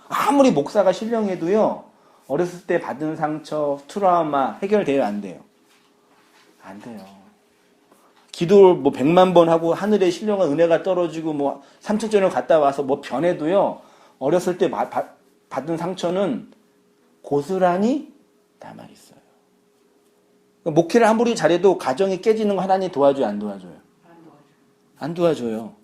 아무리 목사가 신령해도요. 어렸을 때 받은 상처, 트라우마 해결돼요? 안 돼요? 안 돼요. 기도 100만 번 하고 하늘에 신령한 은혜가 떨어지고 삼척전을 갔다 와서 변해도요. 어렸을 때 받은 상처는 고스란히 남아있어요. 목회를 아무리 잘해도 가정이 깨지는 거 하나님 도와줘요? 안 도와줘요? 안 도와줘요.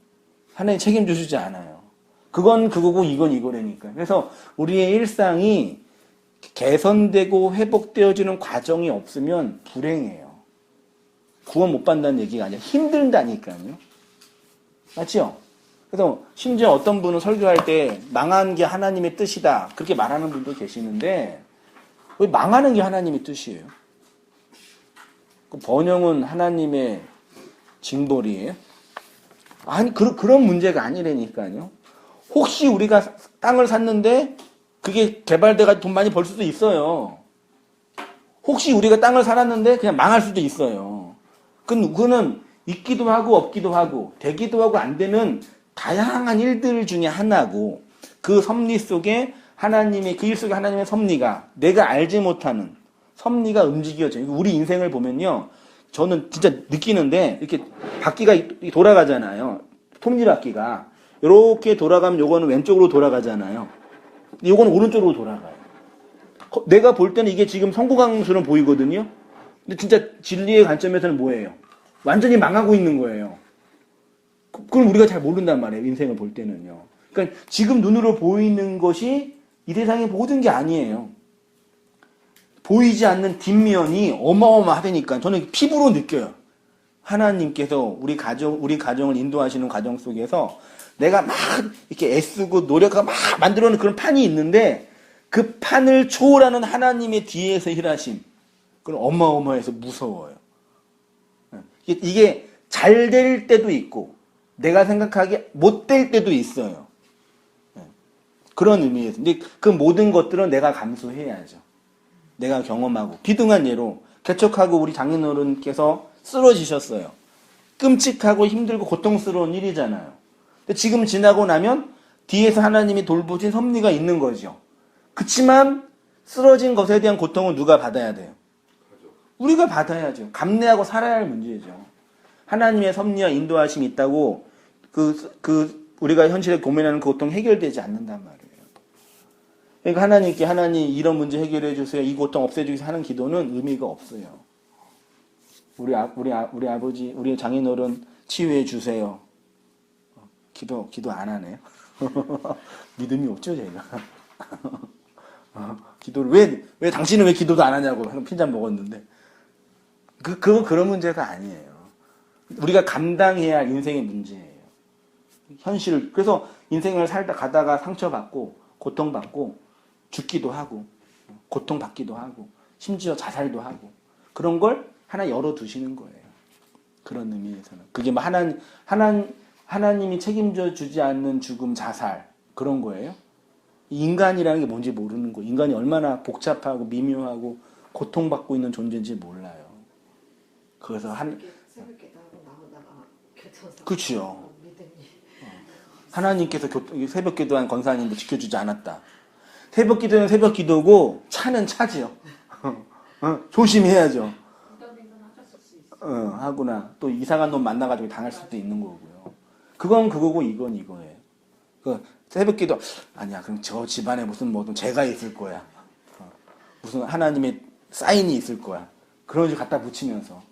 하나님 책임져 주지 않아요. 그건 그거고 이건 이거라니까. 그래서 우리의 일상이 개선되고 회복되어지는 과정이 없으면 불행해요. 구원 못 받는다는 얘기가 아니라 힘들다니까요. 맞죠? 그래서 심지어 어떤 분은 설교할 때 망한 게 하나님의 뜻이다. 그렇게 말하는 분도 계시는데 왜 망하는 게 하나님의 뜻이에요? 번영은 하나님의 징벌이에요? 아니 그런 문제가 아니라니까요. 혹시 우리가 땅을 샀는데 그게 개발돼가지고 돈 많이 벌 수도 있어요. 혹시 우리가 땅을 살았는데 그냥 망할 수도 있어요. 그거는 있기도 하고 없기도 하고 되기도 하고 안 되는 다양한 일들 중에 하나고 그 섭리 속에 그 일 속에 하나님의 섭리가 내가 알지 못하는 섭리가 움직여져요. 우리 인생을 보면요. 저는 진짜 느끼는데 이렇게 바퀴가 돌아가잖아요. 톱니바퀴가. 이렇게 돌아가면 요거는 왼쪽으로 돌아가잖아요. 요거는 오른쪽으로 돌아가요. 내가 볼 때는 이게 지금 성공함처럼 보이거든요. 근데 진짜 진리의 관점에서는 뭐예요? 완전히 망하고 있는 거예요. 그걸 우리가 잘 모른단 말이에요. 인생을 볼 때는요. 그러니까 지금 눈으로 보이는 것이 이 세상의 모든 게 아니에요. 보이지 않는 뒷면이 어마어마하다니까 저는 피부로 느껴요. 하나님께서 우리 가정을 인도하시는 과정 속에서 내가 막 이렇게 애쓰고 노력하고 막 만들어놓은 그런 판이 있는데 그 판을 초월하는 하나님의 뒤에서 일하심. 그건 어마어마해서 무서워요. 이게 잘 될 때도 있고 내가 생각하기에 못 될 때도 있어요. 그런 의미에서. 근데 그 모든 것들은 내가 감수해야죠. 내가 경험하고. 비등한 예로 개척하고 우리 장인어른께서 쓰러지셨어요. 끔찍하고 힘들고 고통스러운 일이잖아요. 근데 지금 지나고 나면 뒤에서 하나님이 돌보신 섭리가 있는 거죠. 그치만 쓰러진 것에 대한 고통은 누가 받아야 돼요? 우리가 받아야죠. 감내하고 살아야 할 문제죠. 하나님의 섭리와 인도하심이 있다고 우리가 현실에 고민하는 그 고통 해결되지 않는단 말이에요. 그러니까 하나님께 하나님 이런 문제 해결해 주세요. 이 고통 없애주세요 하는 기도는 의미가 없어요. 우리 아버지, 우리 장인어른 치유해 주세요. 기도 안 하네요. 믿음이 없죠, 제가. 기도를 왜 당신은 왜 기도도 안 하냐고 핀잔 먹었는데 그런 문제가 아니에요. 우리가 감당해야 할 인생의 문제예요. 현실을 그래서 인생을 살다 가다가 상처받고 고통받고 죽기도 하고 고통받기도 하고 심지어 자살도 하고 그런 걸 하나 열어두시는 거예요. 그런 의미에서는 그게 뭐 하나님이 책임져 주지 않는 죽음, 자살 그런 거예요. 인간이라는 게 뭔지 모르는 거예요. 인간이 얼마나 복잡하고 미묘하고 고통받고 있는 존재인지 몰라요. 그래서 새벽기도 하고 나오다가 교통사고. 그렇죠. 믿음이. 하나님께서 새벽기도한 권사님도 지켜주지 않았다. 새벽기도는 새벽기도고 차는 차지요. 조심해야죠. 하구나. 또 이상한 놈 만나가지고 당할 수도 있는 거고요. 그건 그거고 이건 이거예요. 새벽기도 아니야. 그럼 저 집안에 무슨 죄가 있을 거야. 무슨 하나님의 사인이 있을 거야. 그런 식 갖다 붙이면서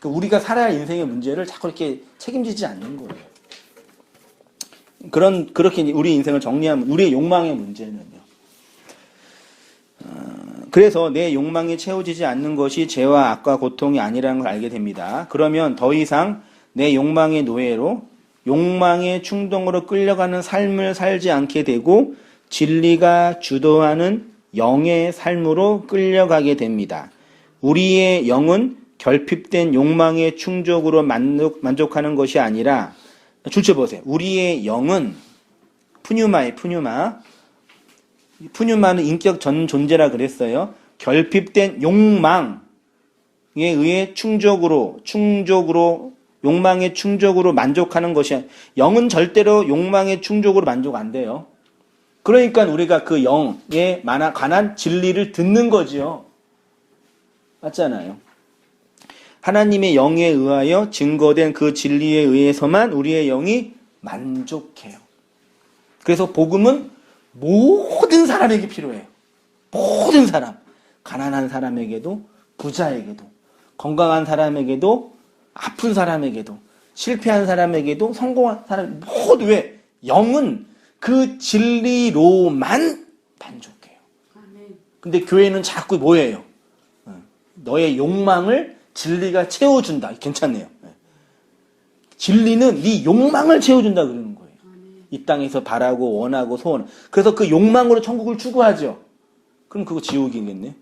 우리가 살아야 할 인생의 문제를 자꾸 이렇게 책임지지 않는 거예요. 그렇게 우리 인생을 정리하면 우리의 욕망의 문제는요. 그래서 내 욕망이 채워지지 않는 것이 죄와 악과 고통이 아니라는 걸 알게 됩니다. 그러면 더 이상 내 욕망의 노예로 욕망의 충동으로 끌려가는 삶을 살지 않게 되고 진리가 주도하는 영의 삶으로 끌려가게 됩니다. 우리의 영은 결핍된 욕망의 충족으로 만족하는 것이 아니라 줄쳐보세요. 우리의 영은 푸뉴마는 인격 전 존재라 그랬어요. 결핍된 욕망에 의해 욕망의 충족으로 만족하는 것이 영은 절대로 욕망의 충족으로 만족 안 돼요. 그러니까 우리가 그 영에 관한 진리를 듣는 거지요. 맞잖아요. 하나님의 영에 의하여 증거된 그 진리에 의해서만 우리의 영이 만족해요. 그래서 복음은 모든 사람에게 필요해요. 모든 사람. 가난한 사람에게도 부자에게도 건강한 사람에게도 아픈 사람에게도 실패한 사람에게도 성공한 사람 모두 왜? 영은 그 진리로만 만족해요. 근데 교회는 자꾸 뭐예요? 너의 욕망을 진리가 채워준다. 괜찮네요. 진리는 네 욕망을 채워준다 그러는 거예요. 이 땅에서 바라고 원하고 소원. 그래서 그 욕망으로 천국을 추구하죠. 그럼 그거 지옥이겠네.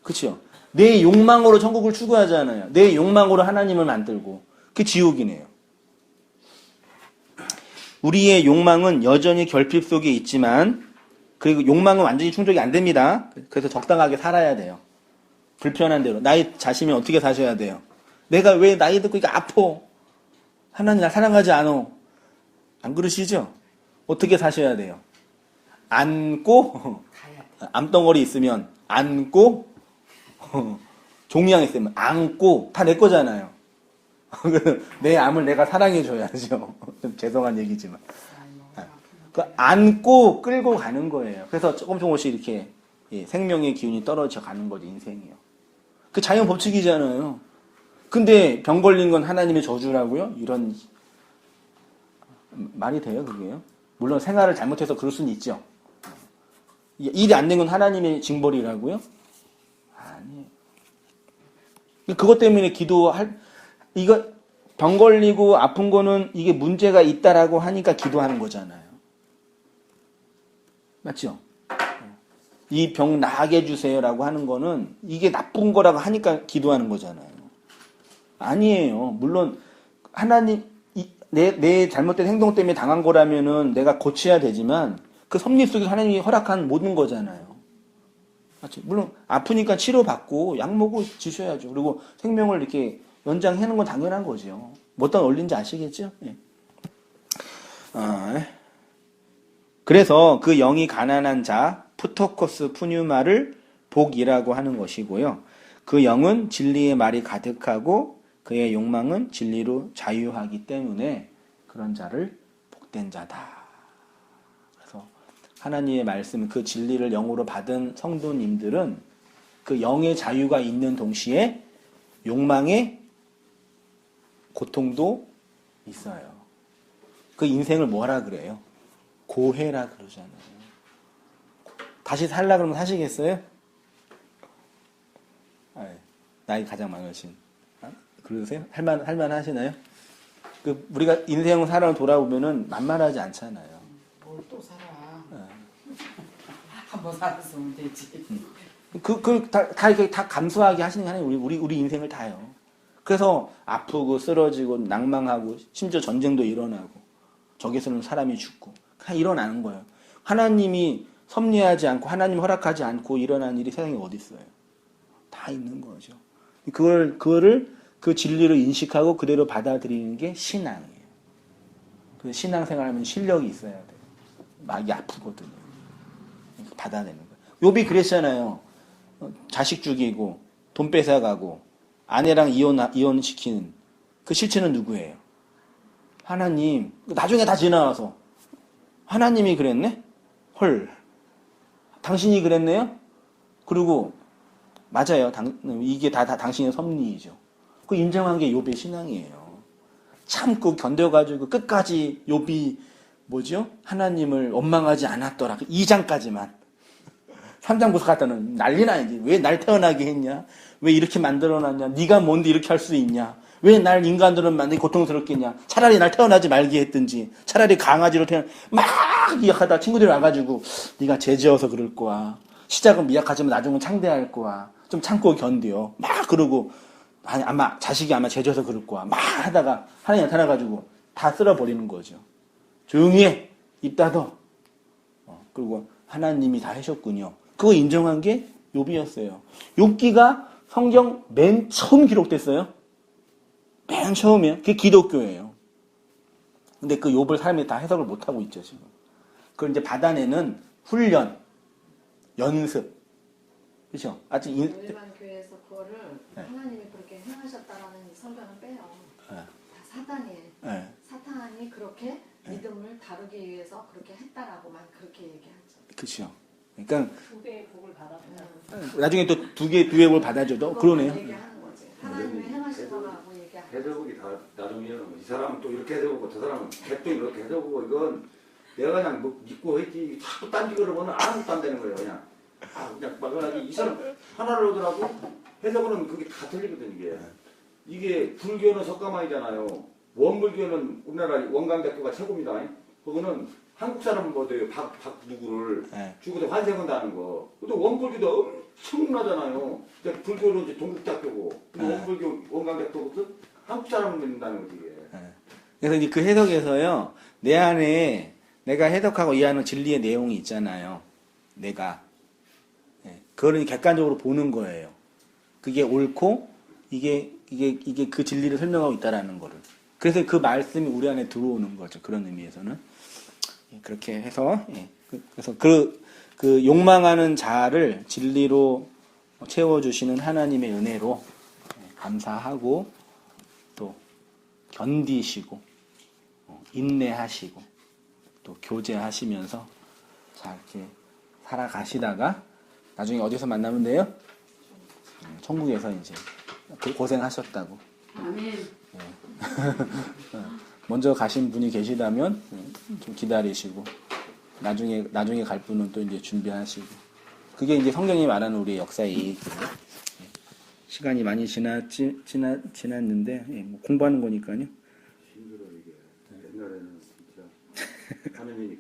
그렇죠? 내 욕망으로 천국을 추구하잖아요. 내 욕망으로 하나님을 만들고. 그게 지옥이네요. 우리의 욕망은 여전히 결핍 속에 있지만 그리고 욕망은 완전히 충족이 안 됩니다. 그래서 적당하게 살아야 돼요. 불편한 대로. 나이 자신이 어떻게 사셔야 돼요? 내가 왜 나이 듣고 이게 아파? 하나님 나 사랑하지 않아. 안 그러시죠? 어떻게 사셔야 돼요? 안고 암덩어리 있으면 안고 종양 있으면 안고 다 내 거잖아요. 내 암을 내가 사랑해줘야죠. 좀 죄송한 얘기지만 그 안고 끌고 가는 거예요. 그래서 조금씩 이렇게 생명의 기운이 떨어져 가는 거죠. 인생이요. 그 자연 법칙이잖아요. 근데 병 걸린 건 하나님의 저주라고요? 이런 말이 돼요, 그게요? 물론 생활을 잘못해서 그럴 수는 있죠. 일이 안 된 건 하나님의 징벌이라고요? 아니에요. 그것 때문에 이거 병 걸리고 아픈 거는 이게 문제가 있다라고 하니까 기도하는 거잖아요. 맞죠? 이 병 나게 해주세요라고 하는 거는 이게 나쁜 거라고 하니까 기도하는 거잖아요. 아니에요. 물론 하나님 내 잘못된 행동 때문에 당한 거라면은 내가 고쳐야 되지만 그 섭리 속에 하나님이 허락한 모든 거잖아요. 맞죠? 물론 아프니까 치료받고 약 먹고 지셔야죠. 그리고 생명을 이렇게 연장하는 건 당연한 거죠. 뭐 어떤 원리인지 아시겠죠? 예. 그래서 그 영이 가난한 자 푸토코스 푸뉴마를 복이라고 하는 것이고요. 그 영은 진리의 말이 가득하고 그의 욕망은 진리로 자유하기 때문에 그런 자를 복된 자다. 그래서 하나님의 말씀, 그 진리를 영으로 받은 성도님들은 그 영의 자유가 있는 동시에 욕망의 고통도 있어요. 그 인생을 뭐라 그래요? 고해라 그러잖아요. 다시 살라 그러면 사시겠어요? 나이 가장 많으신. 그러세요? 할만 하시나요? 우리가 인생을 살아 돌아보면은 만만하지 않잖아요. 뭘 또 살아. 한번 살았으면 되지. 다 감수하게 하시는 게 하나님, 우리 인생을 다요. 그래서 아프고 쓰러지고 낭망하고 심지어 전쟁도 일어나고 적에서는 사람이 죽고 다 일어나는 거예요. 하나님이 섭리하지 않고 하나님 허락하지 않고 일어난 일이 세상에 어디 있어요? 다 있는 거죠. 그거를 그 진리를 인식하고 그대로 받아들이는 게 신앙이에요. 그 신앙생활하면 실력이 있어야 돼요. 막이 아프거든요. 받아내는 거예요. 욥이 그랬잖아요. 자식 죽이고 돈 뺏어가고 아내랑 이혼시키는 그 실체는 누구예요? 하나님. 나중에 다 지나와서 하나님이 그랬네? 헐. 당신이 그랬네요? 그리고 맞아요. 이게 다 당신의 섭리이죠. 그 인정한 게 욥의 신앙이에요. 참고 견뎌가지고 끝까지 욥이 뭐죠? 하나님을 원망하지 않았더라. 2장까지만. 3장부터 갖다는 난리 나야지. 왜 날 태어나게 했냐? 왜 이렇게 만들어놨냐? 네가 뭔데 이렇게 할 수 있냐? 왜 날 인간들은 만들기 고통스럽게 했냐? 차라리 날 태어나지 말게 했든지 차라리 강아지로 막 미약하다 친구들이 와가지고 네가 죄지어서 그럴 거야. 시작은 미약하지만 나중은 창대할 거야. 좀 참고 견뎌. 막 그러고 아마 자식이 아마 죄져서 그럴 거야. 막 하다가 하나님 나타나가지고 다 쓸어버리는 거죠. 조용히 해. 입 닫어. 그리고 하나님이 다 하셨군요. 그거 인정한 게 욥이었어요. 욥기가 성경 맨 처음 기록됐어요. 맨 처음이에요. 그게 기독교예요. 근데 그 욥을 사람이 다 해석을 못하고 있죠, 지금. 그걸 이제 받아내는 훈련, 연습. 그렇죠? 아직 일반 교회에서 그거를 네. 하나님이 그렇게 행하셨다라는 성경을 빼요. 네. 다 사탄이에요. 네. 사탄이 그렇게 믿음을 다루기 위해서 그렇게 했다라고만 그렇게 얘기하죠. 그렇죠. 그러니까 두 배의 복을 받았다. 나중에 또 두 개의 뭘 받아줘도 그러네요. 얘기하는 거지. 하나님이 행하신 거라고 얘기하는 거지. 해석이 다 나름이라는 거지. 이 사람은 또 이렇게 해석하고 저 사람은 또 이렇게 해석하고 이건 내가 그냥 뭐 믿고 했지 자꾸 딴지 그러면 아무것도 안 되는 거예요. 그냥 그냥 막연하게 이 사람 하나를 오더라고 해석은 그게 다 틀리거든 이게. 이게 불교는 석가모니잖아요. 원불교는 우리나라 원광대교가 최고입니다. 그거는 한국 사람은 뭐돼요? 박 누구를 네. 죽어도 환생한다는 거. 근데 원불교도 엄청나잖아요. 근데 불교는 이제 동국대교고, 근데 원불교 원광대교도 한국 사람을 믿는다는 거지 이게. 그래서 이제 그 해석에서요, 내 안에 내가 해석하고 이해하는 진리의 내용이 있잖아요. 내가. 그걸 객관적으로 보는 거예요. 그게 옳고, 이게 그 진리를 설명하고 있다라는 거를. 그래서 그 말씀이 우리 안에 들어오는 거죠. 그런 의미에서는. 그렇게 해서, 그래서 그 욕망하는 자를 진리로 채워주시는 하나님의 은혜로 감사하고, 또 견디시고, 인내하시고, 또 교제하시면서 잘 이렇게 살아가시다가, 나중에 어디서 만나면 돼요? 천국에서 이제 고생하셨다고. 아멘. 먼저 가신 분이 계시다면 좀 기다리시고 나중에 갈 분은 또 이제 준비하시고 그게 이제 성경이 말하는 우리의 역사의 얘기거든요. 시간이 많이 지났는데 뭐 공부하는 거니까요. 힘들어 이게. 옛날에는 진짜 하느님이